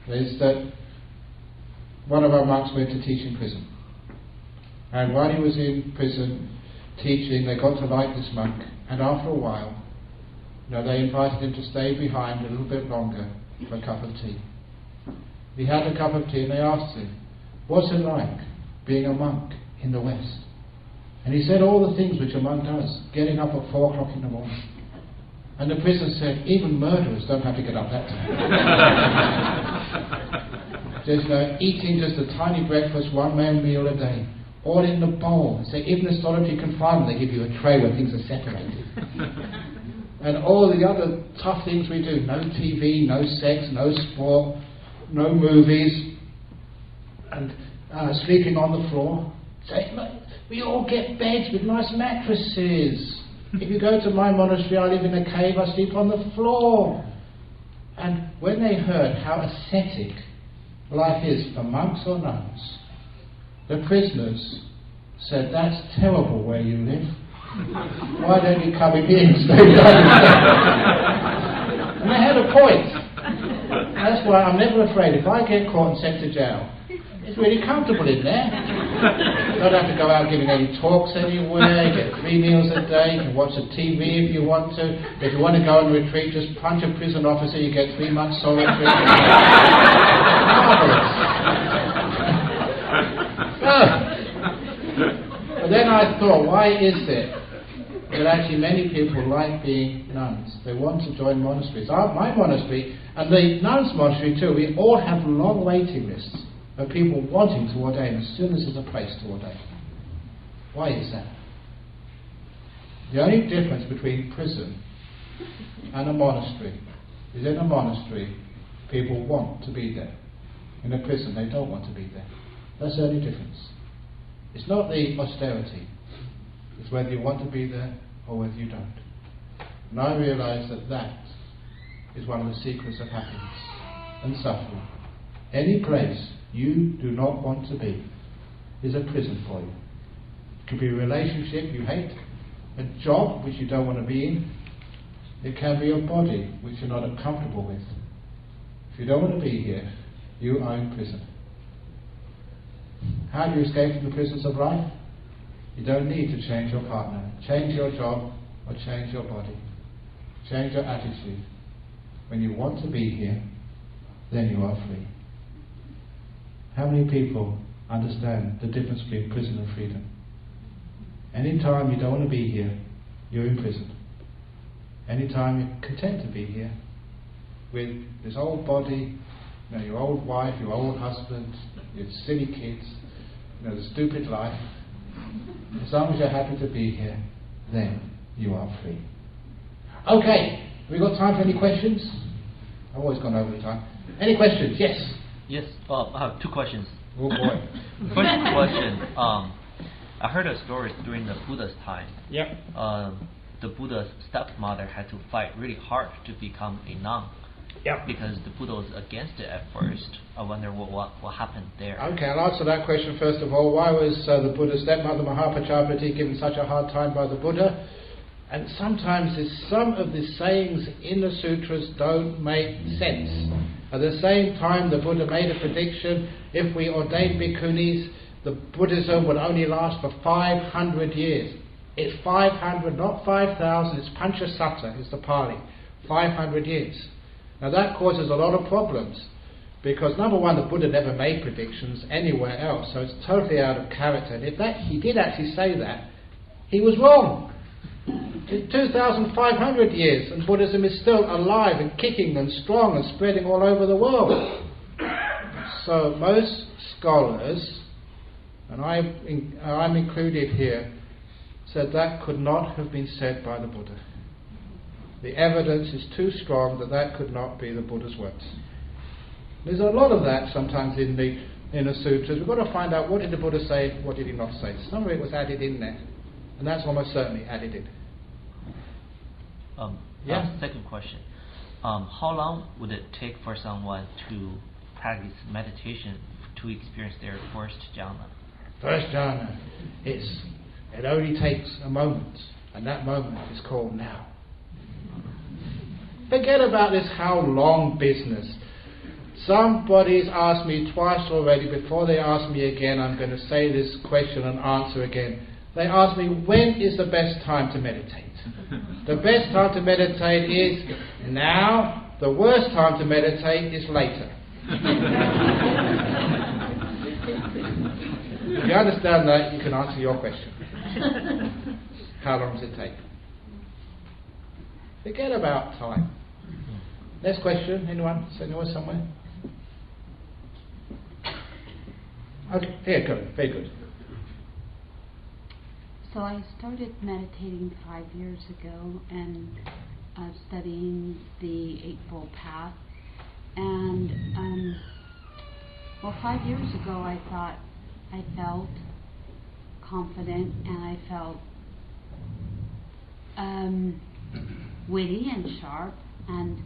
is that one of our monks went to teach in prison. And while he was in prison teaching, they got to like this monk, and after a while, they invited him to stay behind a little bit longer for a cup of tea. He had a cup of tea and they asked him, what's it like being a monk in the West? And he said all the things which a monk does, getting up at 4 o'clock in the morning. And the prisoner said, even murderers don't have to get up that time. Just eating just a tiny breakfast, one-man meal a day, all in the bowl. And say, even the solitary confinement, they give you a tray where things are separated. And all the other tough things we do, no TV, no sex, no sport, no movies, and sleeping on the floor. Say, we all get beds with nice mattresses. If you go to my monastery, I live in a cave, I sleep on the floor. And when they heard how ascetic life is for monks or nuns, the prisoners said, that's terrible where you live. Why don't you come in here and stay down? And they had a the point. That's why I'm never afraid. If I get caught and sent to jail, it's really comfortable in there. Don't have to go out giving any talks anywhere. You get 3 meals a day. You can watch the TV if you want to. If you want to go on retreat, just punch a prison officer. You get 3 months solitary. Marvelous. But then I thought, why is it that actually many people like being nuns? They want to join monasteries. My monastery and the nuns' monastery too, we all have long waiting lists of people wanting to ordain as soon as there's a place to ordain. Why is that? The only difference between prison and a monastery is in a monastery people want to be there. In a prison they don't want to be there. That's the only difference. It's not the austerity. It's whether you want to be there or whether you don't. And I realise that that is one of the secrets of happiness and suffering. Any place you do not want to be is a prison for you. It could be a relationship you hate, a job which you don't want to be in. It can be a body which you're not comfortable with. If you don't want to be here, you are in prison. How do you escape from the prisons of life? You don't need to change your partner, change your job, or change your body. Change your attitude. When you want to be here, then you are free. How many people understand the difference between prison and freedom? Any time you don't want to be here, you're in prison. Any time you're content to be here, with this old body, your old wife, your old husband, your silly kids, the stupid life, as long as you're happy to be here, then you are free. Okay, have we got time for any questions? I've always gone over the time. Any questions? Yes? Yes, I have 2 questions. Oh boy. First question, I heard a story during the Buddha's time. Yep. The Buddha's stepmother had to fight really hard to become a nun. Yep. Because the Buddha was against it at first. I wonder what happened there. Okay, I'll answer that question first of all. Why was the Buddha's stepmother Mahapajapati given such a hard time by the Buddha? And sometimes some of the sayings in the sutras don't make sense. At the same time, the Buddha made a prediction: if we ordain bhikkhunis, the Buddhism would only last for 500 years. It's 500, not 5,000. It's Panchasatta, it's the Pali. 500 years. Now that causes a lot of problems, because number one, the Buddha never made predictions anywhere else, so it's totally out of character. And if he did actually say that, he was wrong. It's 2,500 years, and Buddhism is still alive and kicking and strong and spreading all over the world. So most scholars, and I'm included here, said that could not have been said by the Buddha. The evidence is too strong that could not be the Buddha's words. There's a lot of that sometimes in the sutras. We've got to find out, what did the Buddha say, what did he not say. Some of it was added in there, and that's almost certainly added in. Second question. How long would it take for someone to practice meditation to experience their first jhana? First jhana, it only takes a moment, and that moment is called now. Forget about this how long business. Somebody's asked me twice already. Before they ask me again, I'm going to say this question and answer again. They ask me, when is the best time to meditate? The best time to meditate is now. The worst time to meditate is later. If you understand that, you can answer your question. How long does it take? Forget about time. Next question. Anyone? Anyone somewhere? Okay, here, go. Very good. So I started meditating 5 years ago and studying the Eightfold Path. And 5 years ago I thought I felt confident and I felt witty and sharp, and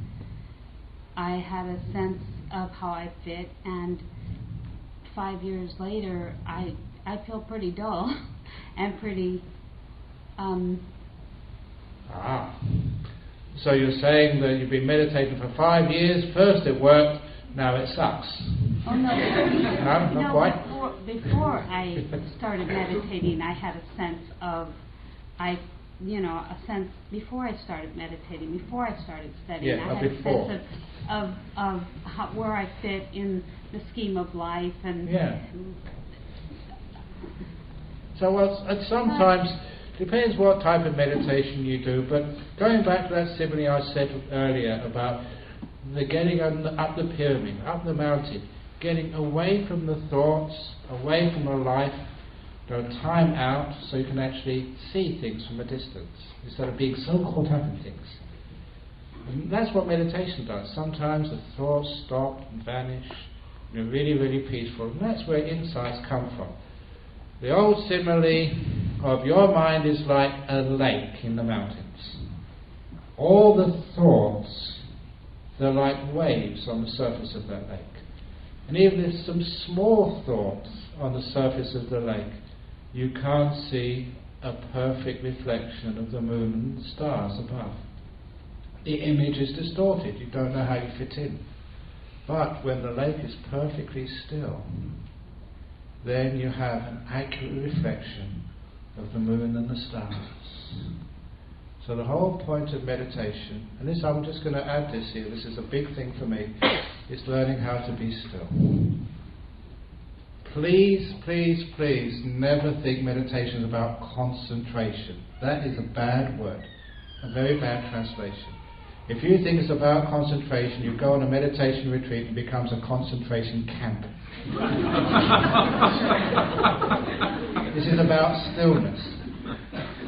I had a sense of how I fit. And 5 years later I feel pretty dull and pretty So you're saying that you've been meditating for 5 years, first it worked, now it sucks. Oh no, No, not quite. Before I started meditating, I had a sense of, before I started meditating, before I started studying, I had a sense of where I fit in the scheme of life and. Yeah. So sometimes, depends what type of meditation you do, but going back to that simile I said earlier about the getting up the pyramid, up the mountain, getting away from the thoughts, away from the life, time out so you can actually see things from a distance instead of being so caught up in things. And that's what meditation does. Sometimes the thoughts stop and vanish, you're really, really peaceful, and that's where insights come from. The old simile of your mind is like a lake in the mountains. All the thoughts, they're like waves on the surface of that lake. And even if there's some small thoughts on the surface of the lake, you can't see a perfect reflection of the moon and the stars above. The image is distorted, you don't know how you fit in. But when the lake is perfectly still, then you have an accurate reflection of the moon and the stars. So the whole point of meditation, and this I'm just going to add this here, this is a big thing for me, is learning how to be still. Please, please, please never think meditation is about concentration. That is a bad word, a very bad translation. If you think it's about concentration, you go on a meditation retreat and it becomes a concentration camp. This is about stillness.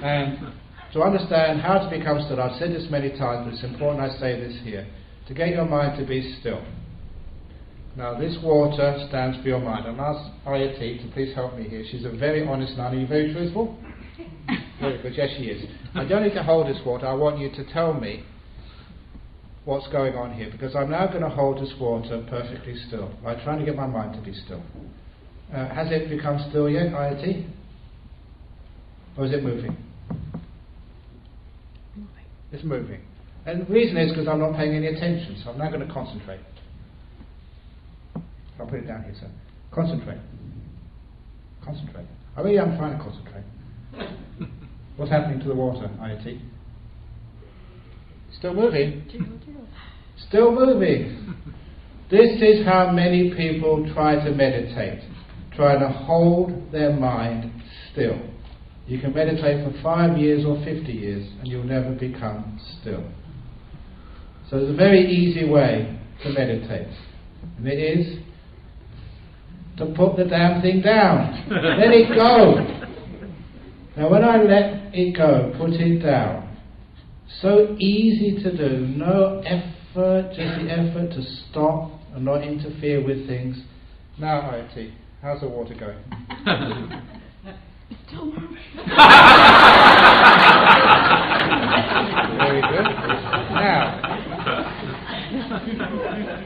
And to understand how to become still, I've said this many times, but it's important I say this here. To get your mind to be still. Now this water stands for your mind. I'll ask Ayati to please help me here. She's a very honest nun. Are you very truthful? Very good. Yes, she is. I don't need to hold this water. I want you to tell me what's going on here, because I'm now going to hold this water perfectly still. I'm trying to get my mind to be still. Has it become still yet, Ayati? Or is it moving? It's moving. And the reason is because I'm not paying any attention, so I'm now going to concentrate. I'll put it down here, sir. Concentrate. Concentrate. I really am trying to concentrate. What's happening to the water, Ayati? Still moving? Still moving. This is how many people try to meditate, trying to hold their mind still. You can meditate for 5 years or 50 years and you'll never become still. So there's a very easy way to meditate, and it is to put the damn thing down. Let it go. Now when I let it go, put it down, so easy to do, no effort, just the effort to stop and not interfere with things. Now, Ayati, how's the water going? It's still moving. Very good. Now,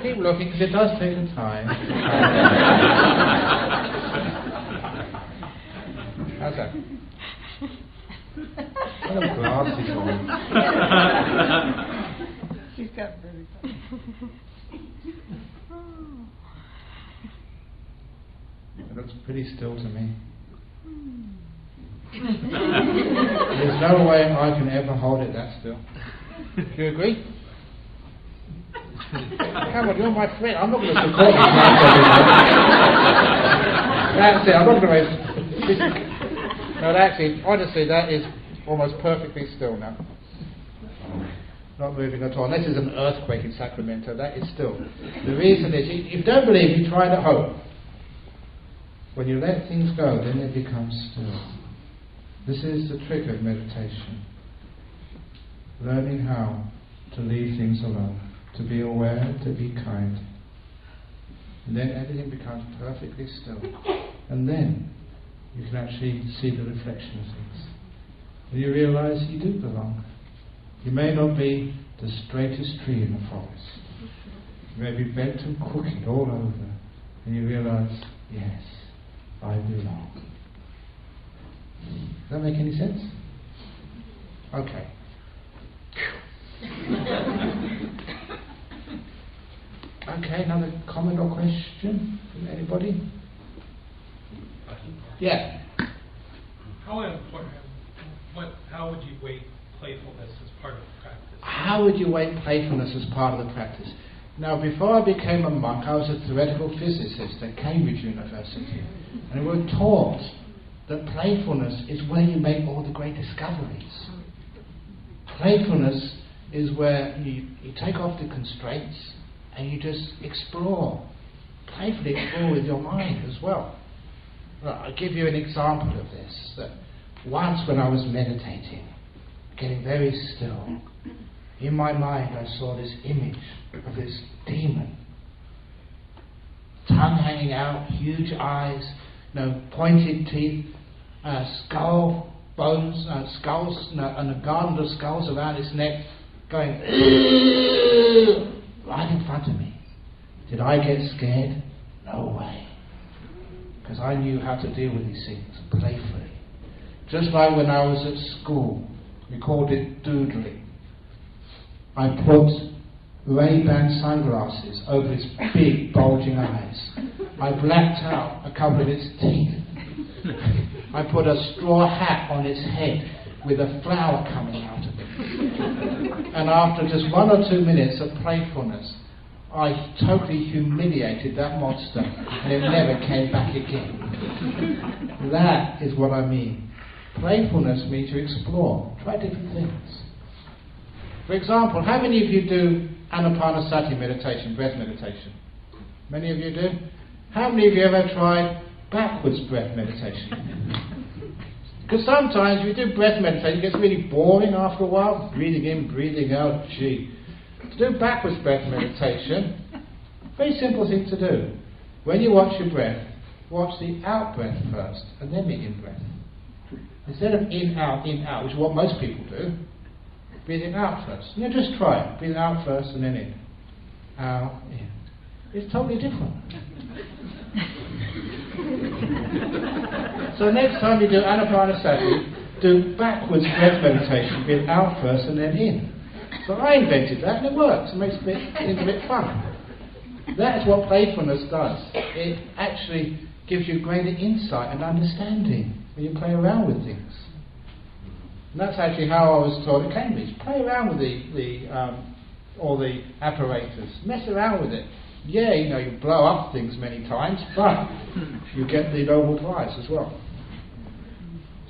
keep looking, because it does take the time. How's that? What have glasses on? She's got very funny. It looks pretty still to me. There's no way I can ever hold it that still. Do you agree? Come on, you're my friend. I'm not going to support you. That's it. I'm not going to. No, actually, honestly, that is almost perfectly still now. Not moving at all. Unless there's an earthquake in Sacramento, that is still. The reason is, if you don't believe, you try it at home. When you let things go, then they become still. This is the trick of meditation. Learning how to leave things alone, to be aware, to be kind. And then everything becomes perfectly still. And then you can actually see the reflection of things. And you realize you do belong. You may not be the straightest tree in the forest. You may be bent and crooked all over. And you realize, yes, I belong. Does that make any sense? Okay. Okay, another comment or question from anybody? Yeah. How important? How would you weight playfulness as part of the practice? How would you weight playfulness as part of the practice? Now, before I became a monk, I was a theoretical physicist at Cambridge University, and we were taught that playfulness is where you make all the great discoveries. Playfulness is where you take off the constraints and you just explore. Playfully explore with your mind as well. I'll give you an example of this. That once when I was meditating, getting very still, in my mind I saw this image of this demon. Tongue hanging out, huge eyes, pointed teeth, skull, bones, skulls, and a garland of skulls around its neck, going right in front of me. Did I get scared? No way. Because I knew how to deal with these things playfully. Just like when I was at school, we called it doodling. I put Ray-Ban sunglasses over its big bulging eyes. I blacked out a couple of its teeth. I put a straw hat on its head with a flower coming out of it. And after just 1 or 2 minutes of playfulness, I totally humiliated that monster and it never came back again. That is what I mean. Playfulness means you explore, try different things. For example, how many of you do anapanasati meditation, breath meditation? Many of you do? How many of you ever tried backwards breath meditation? Because sometimes you do breath meditation, it gets really boring after a while, breathing in, breathing out, gee. To do backwards breath meditation, very simple thing to do. When you watch your breath, watch the out breath first, and then the in breath. Instead of in, out, which is what most people do, breathing out first. Just try it. Breathing out first and then in. Out, in. It's totally different. So next time you do anapanasati, do backwards breath meditation. Breathe out first and then in. So I invented that and it works. It makes things a bit fun. That's what playfulness does. It actually gives you greater insight and understanding when you play around with things. And that's actually how I was taught at Cambridge. Play around with all the apparatus. Mess around with it. Yeah, you blow up things many times, but you get the Nobel Prize as well.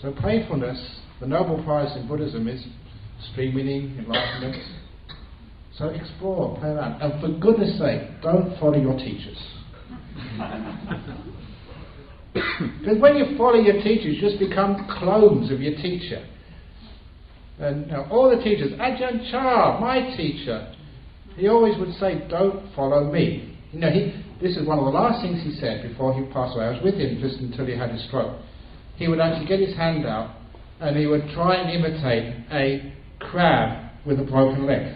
So playfulness, the Nobel Prize in Buddhism is extreme meaning, enlightenment. So explore, play around. And for goodness sake, don't follow your teachers. Because when you follow your teachers, you just become clones of your teacher. And all the teachers, Ajahn Brahm, my teacher, he always would say, don't follow me. This is one of the last things he said before he passed away. I was with him just until he had his stroke. He would actually get his hand out and he would try and imitate a crab with a broken leg.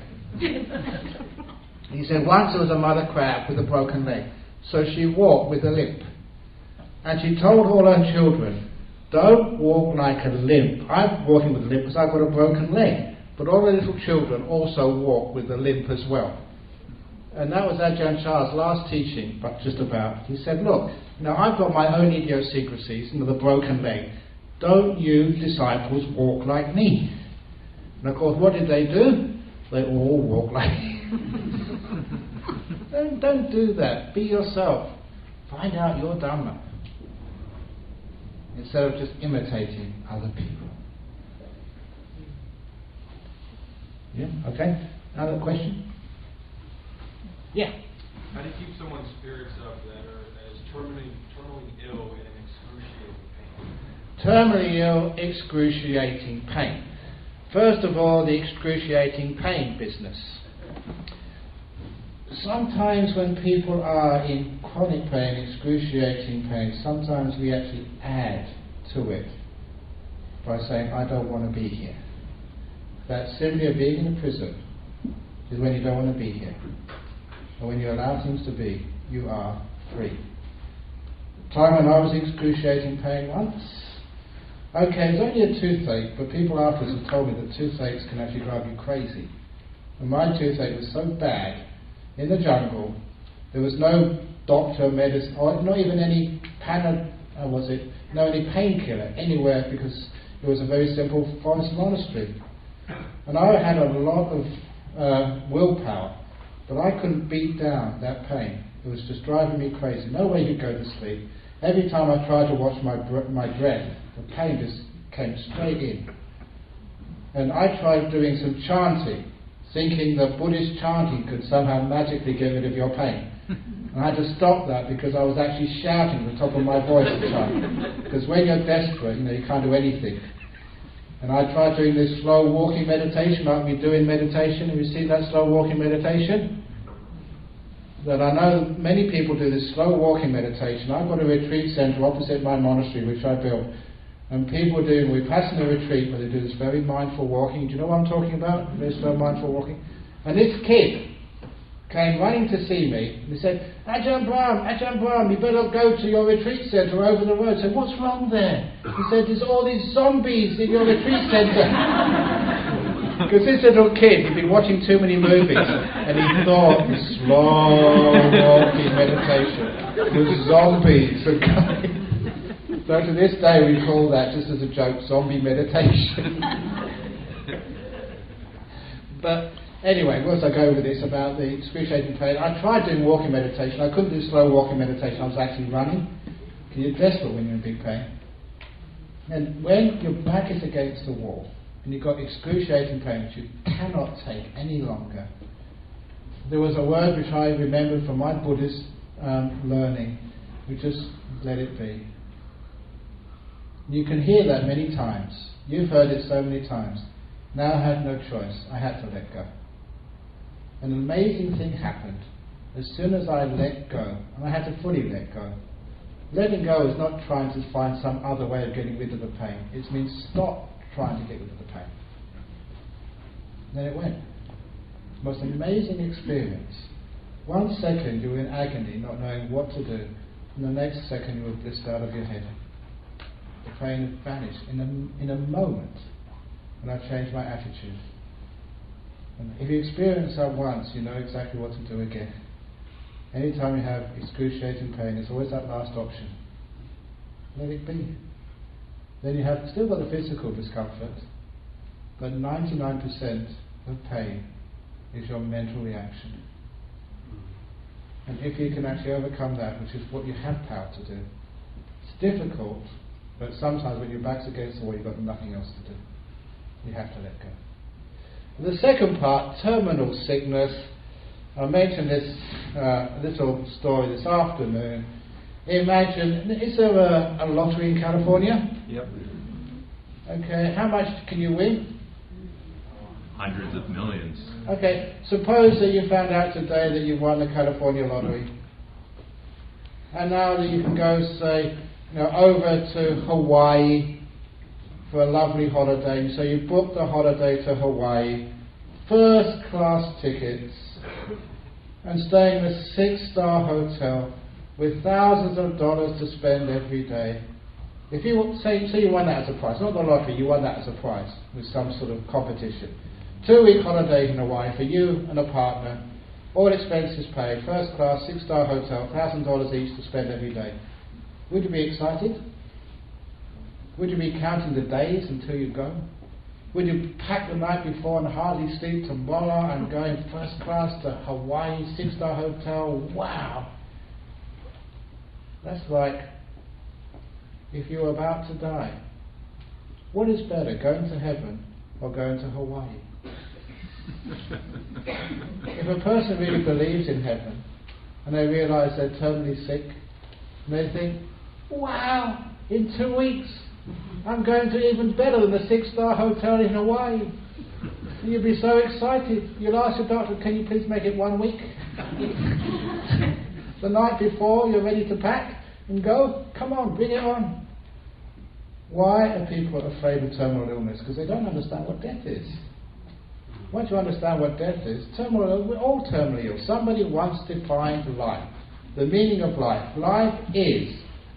He said once there was a mother crab with a broken leg, so she walked with a limp. And she told all her children, don't walk like a limp. I'm walking with a limp because I've got a broken leg. But all the little children also walk with a limp as well. And that was Ajahn Chah's last teaching, but just about. He said, look, I've got my own idiosyncrasies, the broken leg. Don't you disciples walk like me. And of course, what did they do? They all walk like me. Don't do that. Be yourself. Find out your Dhamma. Instead of just imitating other people. Yeah, okay. Another question? Yeah. How do you keep someone's spirits up that is terminally ill in an excruciating pain? Terminally ill, excruciating pain. First of all, the excruciating pain business. Sometimes when people are in chronic pain, excruciating pain, sometimes we actually add to it by saying, I don't want to be here. That simply of being in a prison is when you don't want to be here. And when you allow things to be, you are free. The time when I was in excruciating pain once, okay, it's only a toothache, but people afterwards have told me that toothaches can actually drive you crazy. And my toothache was so bad, in the jungle, there was no doctor, medicine, or not even any any painkiller anywhere, because it was a very simple forest monastery. And I had a lot of willpower, but I couldn't beat down that pain. It was just driving me crazy. No way you go to sleep. Every time I tried to watch my breath, the pain just came straight in. And I tried doing some chanting, thinking that Buddhist chanting could somehow magically get rid of your pain. And I had to stop that because I was actually shouting at the top of my voice at the time. Because when you're desperate, you can't do anything. And I tried doing this slow walking meditation, like we do in meditation. Have you seen that slow walking meditation? That I know many people do this slow walking meditation. I've got a retreat centre opposite my monastery, which I built. And people do Vipassana retreat where they do this very mindful walking. Do you know what I'm talking about? Very slow mindful walking. And this kid came running to see me, and he said, Ajahn Brahm, you better go to your retreat centre over the road. I said, what's wrong there? He said, there's all these zombies in your retreat centre. Because this little kid had been watching too many movies, and he thought the slow walking meditation was zombies. So to this day we call that, just as a joke, zombie meditation. But anyway, once I go over this about the excruciating pain, I tried doing walking meditation. I couldn't do slow walking meditation. I was actually running. You're desperate when you're in big pain. And when your back is against the wall and you've got excruciating pain which you cannot take any longer, there was a word which I remembered from my Buddhist learning, which is let it be. You can hear that many times. You've heard it so many times. Now I had no choice. I had to let go. An amazing thing happened. As soon as I let go, and I had to fully let go. Letting go is not trying to find some other way of getting rid of the pain. It means stop trying to get rid of the pain. And then it went. Most amazing experience. 1 second you were in agony, not knowing what to do, and the next second you were blissed out of your head. The pain had vanished in a moment, and I changed my attitude. And if you experience that once, you know exactly what to do again. Anytime you have excruciating pain, it's always that last option. Let it be. Then you have still got the physical discomfort, but 99% of pain is your mental reaction. And if you can actually overcome that, which is what you have power to do, it's difficult, but sometimes when your back's against the wall, you've got nothing else to do. You have to let go. The second part, terminal sickness. I mentioned this little story this afternoon. Imagine, is there a lottery in California? Yep. Okay, how much can you win? Hundreds of millions. Okay, suppose that you found out today that you won the California lottery. And now that you can go, say, over to Hawaii for a lovely holiday. So you booked a holiday to Hawaii, first class tickets, and staying in a 6-star hotel with thousands of dollars to spend every day. If you say you won that as a prize, not the lottery, you won that as a prize with some sort of competition. 2-week holiday in Hawaii for you and a partner, all expenses paid, first class, 6-star hotel, $1,000 each to spend every day. Would you be excited? Would you be counting the days until you go? Would you pack the night before and hardly sleep tomorrow and go in first class to Hawaii, 6-star hotel? Wow! That's like if you were about to die. What is better, going to heaven or going to Hawaii? If a person really believes in heaven and they realise they're terminally sick and they think, wow, in 2 weeks I'm going to even better than the 6-star hotel in Hawaii. You'll be so excited. You'll ask your doctor, can you please make it 1 week? The night before you're ready to pack and go, come on, bring it on. Why are people afraid of terminal illness? Because they don't understand what death is. Once you understand what death is, we're all terminally ill. Somebody once defined life, the meaning of life. Life is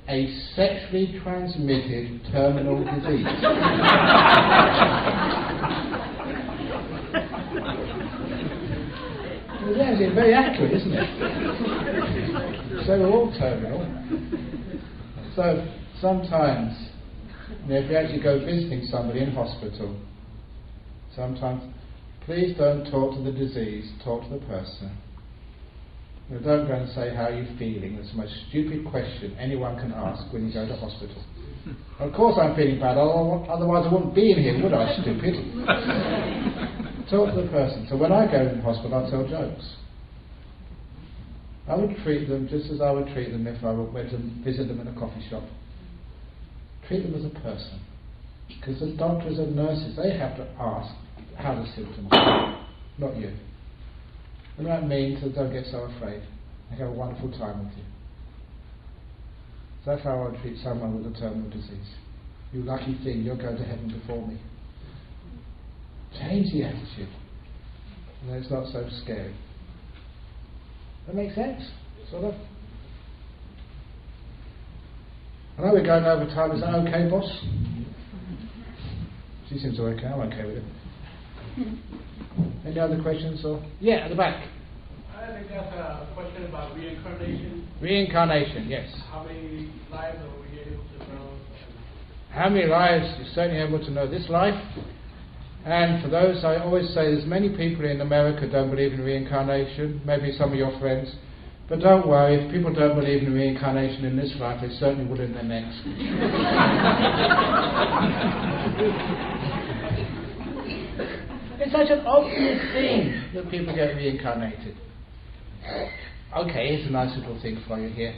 a sexually transmitted terminal disease. it's very accurate, isn't it? So we're all terminal. So sometimes, if you actually go visiting somebody in hospital, sometimes, please don't talk to the disease, talk to the person. Don't go and say how you're feeling. That's the most stupid question anyone can ask when you go to hospital. Of course I'm feeling bad, otherwise I wouldn't be in here, would I, stupid? Talk to the person. So when I go to the hospital, I tell jokes. I would treat them just as I would treat them if I went to visit them in a coffee shop. Treat them as a person. Because the doctors and nurses, they have to ask how the symptoms are, not you. And that means that don't get so afraid. They have a wonderful time with you. So that's how I would treat someone with a terminal disease. You lucky thing, you'll go to heaven before me. Change the attitude. And then it's not so scary. That makes sense? Sort of? I know we're going over time. Is that okay, boss? She seems okay. I'm okay with it. Any other questions? Or yeah, at the back. I think that's a question about reincarnation. Reincarnation, yes. How many lives are we able to know? How many lives? You're certainly able to know this life. And for those, I always say there's many people in America don't believe in reincarnation, maybe some of your friends. But don't worry, if people don't believe in reincarnation in this life, they certainly will in the next. It's such an obvious thing that people get reincarnated. Okay, here's a nice little thing for you here.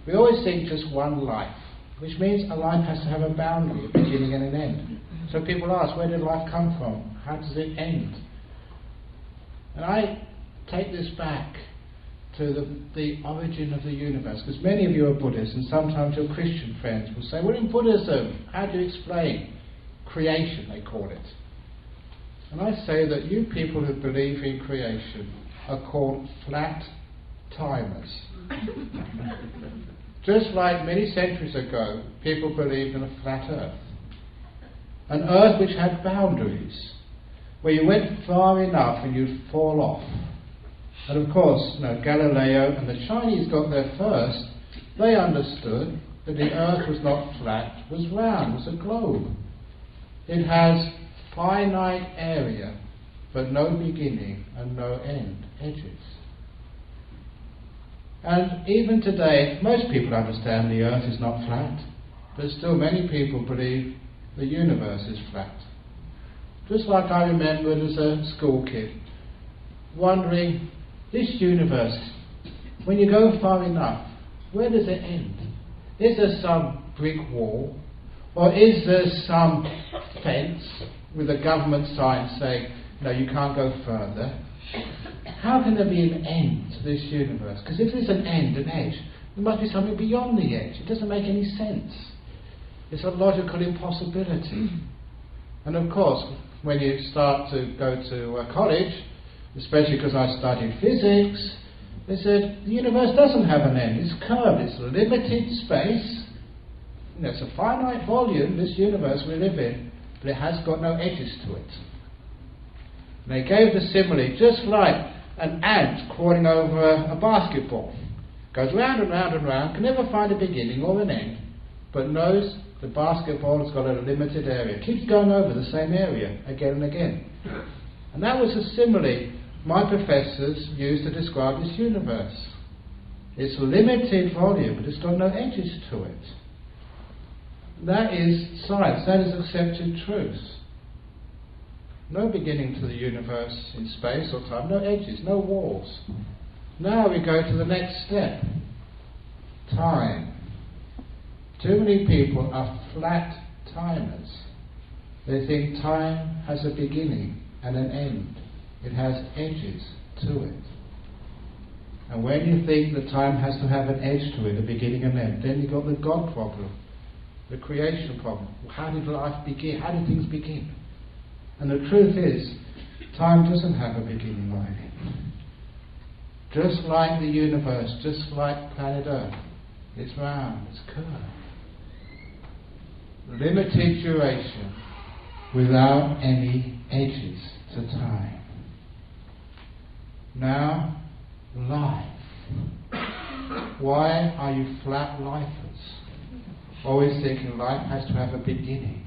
We always think just one life, which means a life has to have a boundary, a beginning and an end. So people ask, where did life come from? How does it end? And I take this back to the origin of the universe, because many of you are Buddhists, and sometimes your Christian friends will say, well, in Buddhism, how do you explain creation, they call it. And I say that you people who believe in creation are called flat timers. Just like many centuries ago, people believed in a flat earth. An earth which had boundaries, where you went far enough and you'd fall off. And of course, Galileo and the Chinese got there first. They understood that the earth was not flat, was round, was a globe. It has finite area, but no beginning and no end, edges. And even today, most people understand the earth is not flat, but still many people believe the universe is flat. Just like I remembered as a school kid, wondering, this universe, when you go far enough, where does it end? Is there some brick wall? Or is there some fence with a government sign saying, no, you can't go further? How can there be an end to this universe? Because if there's an end, an edge, there must be something beyond the edge. It doesn't make any sense. It's a logical impossibility. And of course, when you start to go to college, especially because I studied physics, they said the universe doesn't have an end. It's curved. It's limited space. It's a finite volume, this universe we live in, but it has got no edges to it. And they gave the simile, just like an ant crawling over a basketball. Goes round and round and round, can never find a beginning or an end, but knows the basketball has got a limited area. Keeps going over the same area again and again. And that was a simile my professors used to describe this universe. It's limited volume, but it's got no edges to it. That is science, that is accepted truth. No beginning to the universe in space or time, no edges, no walls. Now we go to the next step. Time. Too many people are flat timers. They think time has a beginning and an end. It has edges to it. And when you think that time has to have an edge to it, a beginning and end, then you've got the God problem, the creation problem. How did life begin? How did things begin? And the truth is, time doesn't have a beginning or an end. Just like the universe, just like planet Earth, it's round, it's curved. Limited duration without any edges to time. Now, life. Why are you flat lifers? Always thinking life has to have a beginning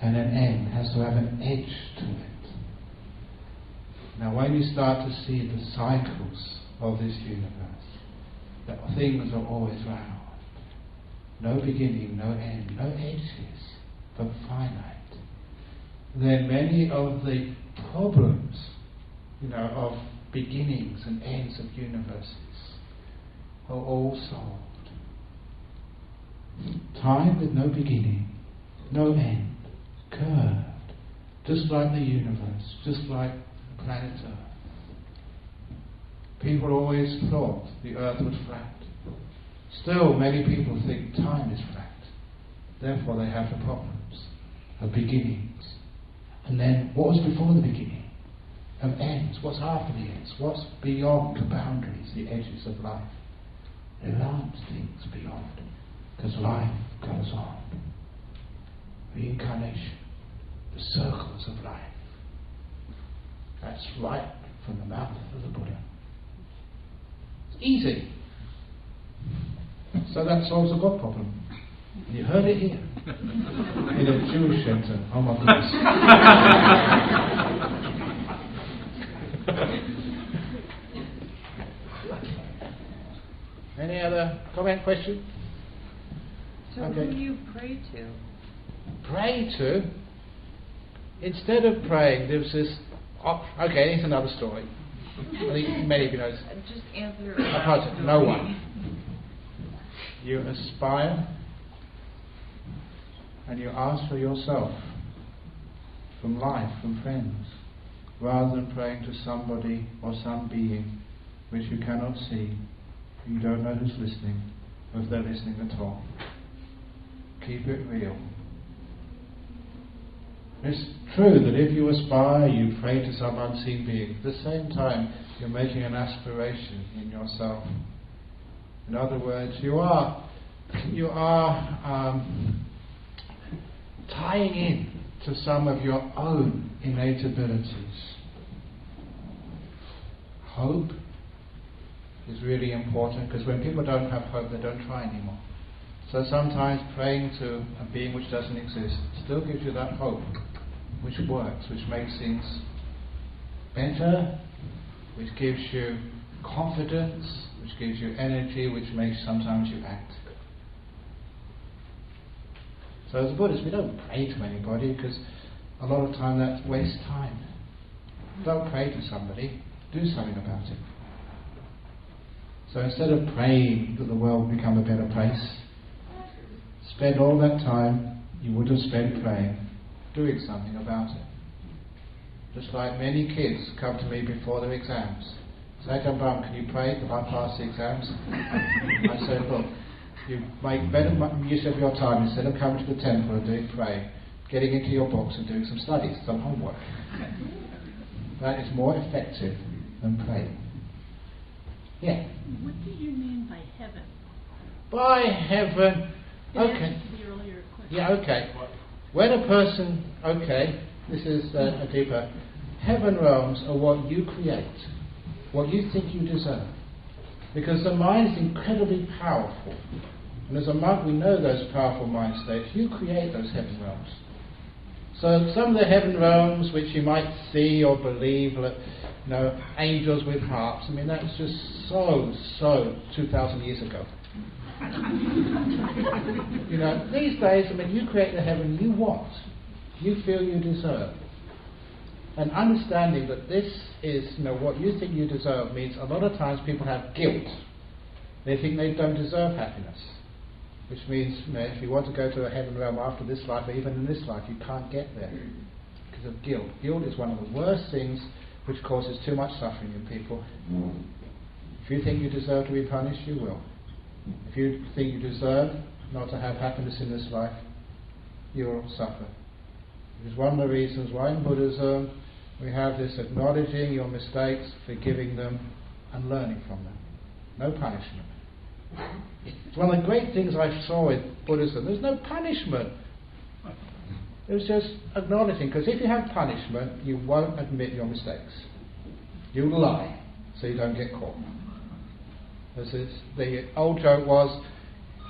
and an end, has to have an edge to it. Now when you start to see the cycles of this universe, that things are always round, no beginning, no end, no edges, but finite, then many of the problems, of beginnings and ends of universes are all solved. Time with no beginning, no end, curved, just like the universe, just like the planet Earth. People always thought the Earth was flat. Still, many people think time is flat. Therefore, they have the problems of beginnings. And then, what was before the beginning? Of ends. What's after the ends? What's beyond the boundaries, the edges of life? There aren't things beyond, because life goes on. Reincarnation, the circles of life. That's right from the mouth of the Buddha. It's easy. So that solves the God problem. You heard it here. In a Jewish center. Oh my goodness. Any other comment, question? So Okay. who do you pray to? Pray to? Instead of praying, there's this... okay, here's another story. I think many of you know this. Just answer. Apart, no one. You aspire and you ask for yourself from life, from friends, rather than praying to somebody or some being which you cannot see, you don't know who's listening, or if they're listening at all. Keep it real. It's true that if you aspire, you pray to some unseen being. At the same time, you're making an aspiration in yourself. In other words, you are tying in to some of your own innate abilities. Hope is really important, because when people don't have hope, they don't try anymore. So sometimes praying to a being which doesn't exist still gives you that hope, which works, which makes things better, which gives you confidence, which gives you energy, which makes sometimes you act. So as Buddhists, we don't pray to anybody, because a lot of time that wastes time. Don't pray to somebody, do something about it. So instead of praying that the world become a better place, spend all that time you would have spent praying, doing something about it. Just like many kids come to me before their exams. Say, Ajahn Brahm, can you pray that I pass the exams? I say, look, you make better use of your time instead of coming to the temple and doing praying, getting into your books and doing some studies, some homework. That is more effective than praying. Yeah. What do you mean by heaven? By heaven. Okay. The earlier question. Yeah, okay. When a person, this is a deeper. Heaven realms are what you create, what you think you deserve. Because the mind is incredibly powerful. And as a monk, we know those powerful mind states. You create those heaven realms. So some of the heaven realms which you might see or believe, like, angels with harps, that's just so 2,000 years ago. These days, you create the heaven you want, you feel you deserve. And understanding that this is, what you think you deserve means a lot of times people have guilt. They think they don't deserve happiness. Which means, if you want to go to a heaven realm after this life, or even in this life, you can't get there because of guilt. Guilt is one of the worst things which causes too much suffering in people. If you think you deserve to be punished, you will. If you think you deserve not to have happiness in this life, you will suffer. It is one of the reasons why in Buddhism we have this acknowledging your mistakes, forgiving them, and learning from them. No punishment. It's one of the great things I saw in Buddhism. There's no punishment. It was just acknowledging, because if you have punishment, you won't admit your mistakes. You lie, so you don't get caught. The old joke was,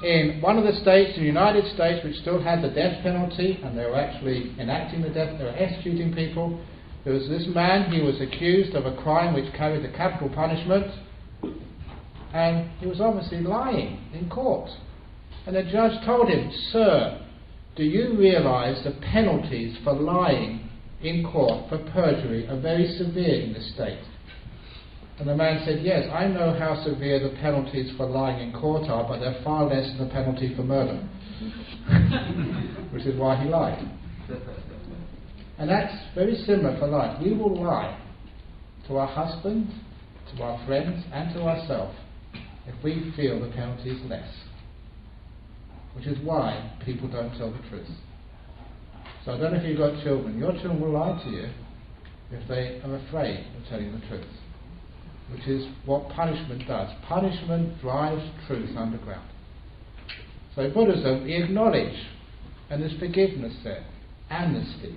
in one of the states, in the United States, which still had the death penalty, and they were actually enacting the death, they were executing people, there was this man, he was accused of a crime which carried a capital punishment, and he was obviously lying in court. And the judge told him, "Sir, do you realise the penalties for lying in court for perjury are very severe in this state?" And the man said, "Yes, I know how severe the penalties for lying in court are, but they're far less than the penalty for murder." Which is why he lied. And that's very similar for life. We will lie to our husband, to our friends, and to ourselves if we feel the penalty is less. Which is why people don't tell the truth. So I don't know if you've got children. Your children will lie to you if they are afraid of telling the truth. Which is what punishment does. Punishment drives truth underground. So in Buddhism, we acknowledge, and there's forgiveness there, amnesty.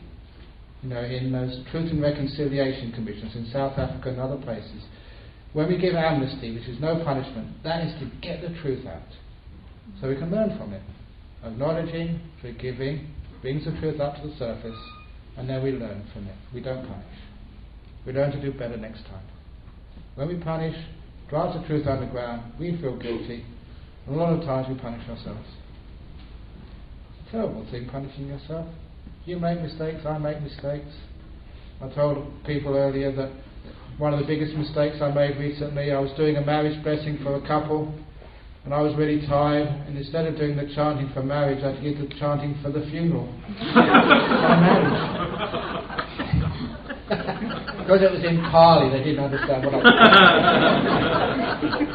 In those Truth and Reconciliation Commissions in South Africa and other places, when we give amnesty, which is no punishment, that is to get the truth out. So we can learn from it. Acknowledging, forgiving, brings the truth up to the surface, and then we learn from it. We don't punish. We learn to do better next time. When we punish, drives the truth underground, we feel guilty, and a lot of times we punish ourselves. It's a terrible thing, punishing yourself. You make mistakes, I make mistakes. I told people earlier that one of the biggest mistakes I made recently, I was doing a marriage blessing for a couple, and I was really tired, and instead of doing the chanting for marriage, I did the chanting for the funeral. My marriage. Because it was in Pali, they didn't understand what I was saying.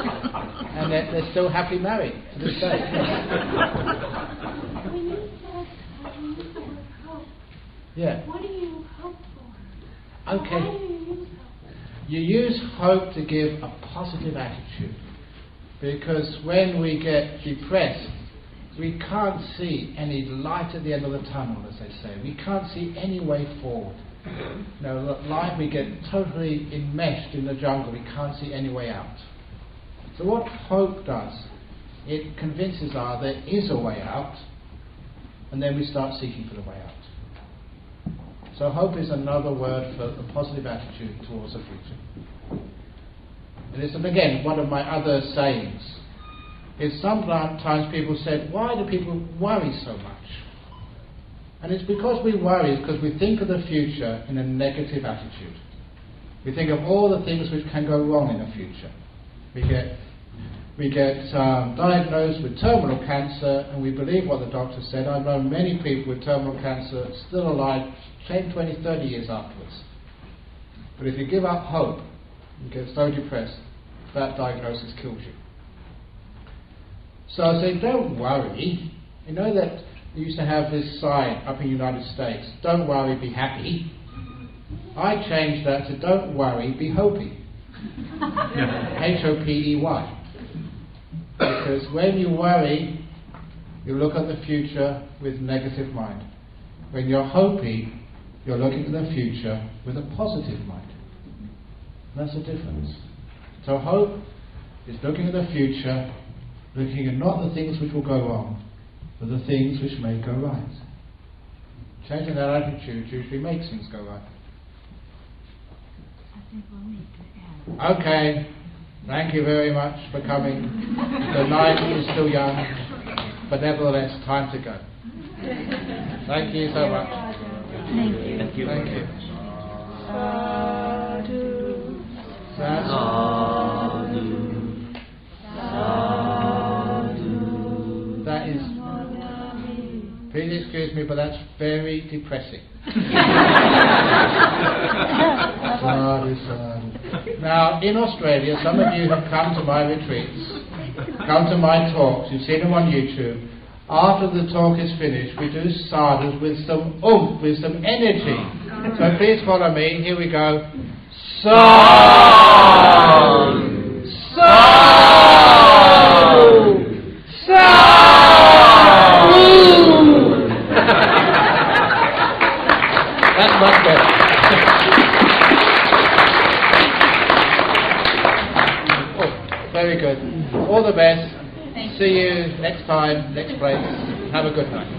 And they're still happily married to this day. When you said hope, Yeah. what do you hope for? Okay. Why do you use hope? You use hope to give a positive attitude. Because when we get depressed, we can't see any light at the end of the tunnel, as they say. We can't see any way forward. Life, we get totally enmeshed in the jungle. We can't see any way out. So what hope does, it convinces us there is a way out, and then we start seeking for the way out. So hope is another word for a positive attitude towards the future. And it's, again, one of my other sayings is sometimes people said, why do people worry so much? And it's because we worry, because we think of the future in a negative attitude. We think of all the things which can go wrong in the future. We get diagnosed with terminal cancer, and we believe what the doctor said. I've known many people with terminal cancer still alive 10, 20, 30 years afterwards. But if you give up hope, you get so depressed, that diagnosis kills you. So I say, don't worry. You know that you used to have this sign up in the United States, don't worry, be happy. I changed that to don't worry, be hopey. H-O-P-E-Y. Because when you worry, you look at the future with negative mind. When you're hoping, you're looking at the future with a positive mind. That's the difference. So hope is looking at the future, looking at not the things which will go wrong, but the things which may go right. Changing that attitude usually makes things go right. I think we'll need to add. Okay, thank you very much for coming. The night is still young, but nevertheless, time to go. Thank you so much. Thank you. Thank you. Thank you. Sadhu. That is, please excuse me, but that's very depressing. Now, in Australia, some of you have come to my retreats, come to my talks, you've seen them on YouTube. After the talk is finished, we do sadhus with some oomph, with some energy. So please follow me. Here we go. Sadhu! Sadhu! That's much better. Very good. All the best. Thank See you next time, next place. Have a good night.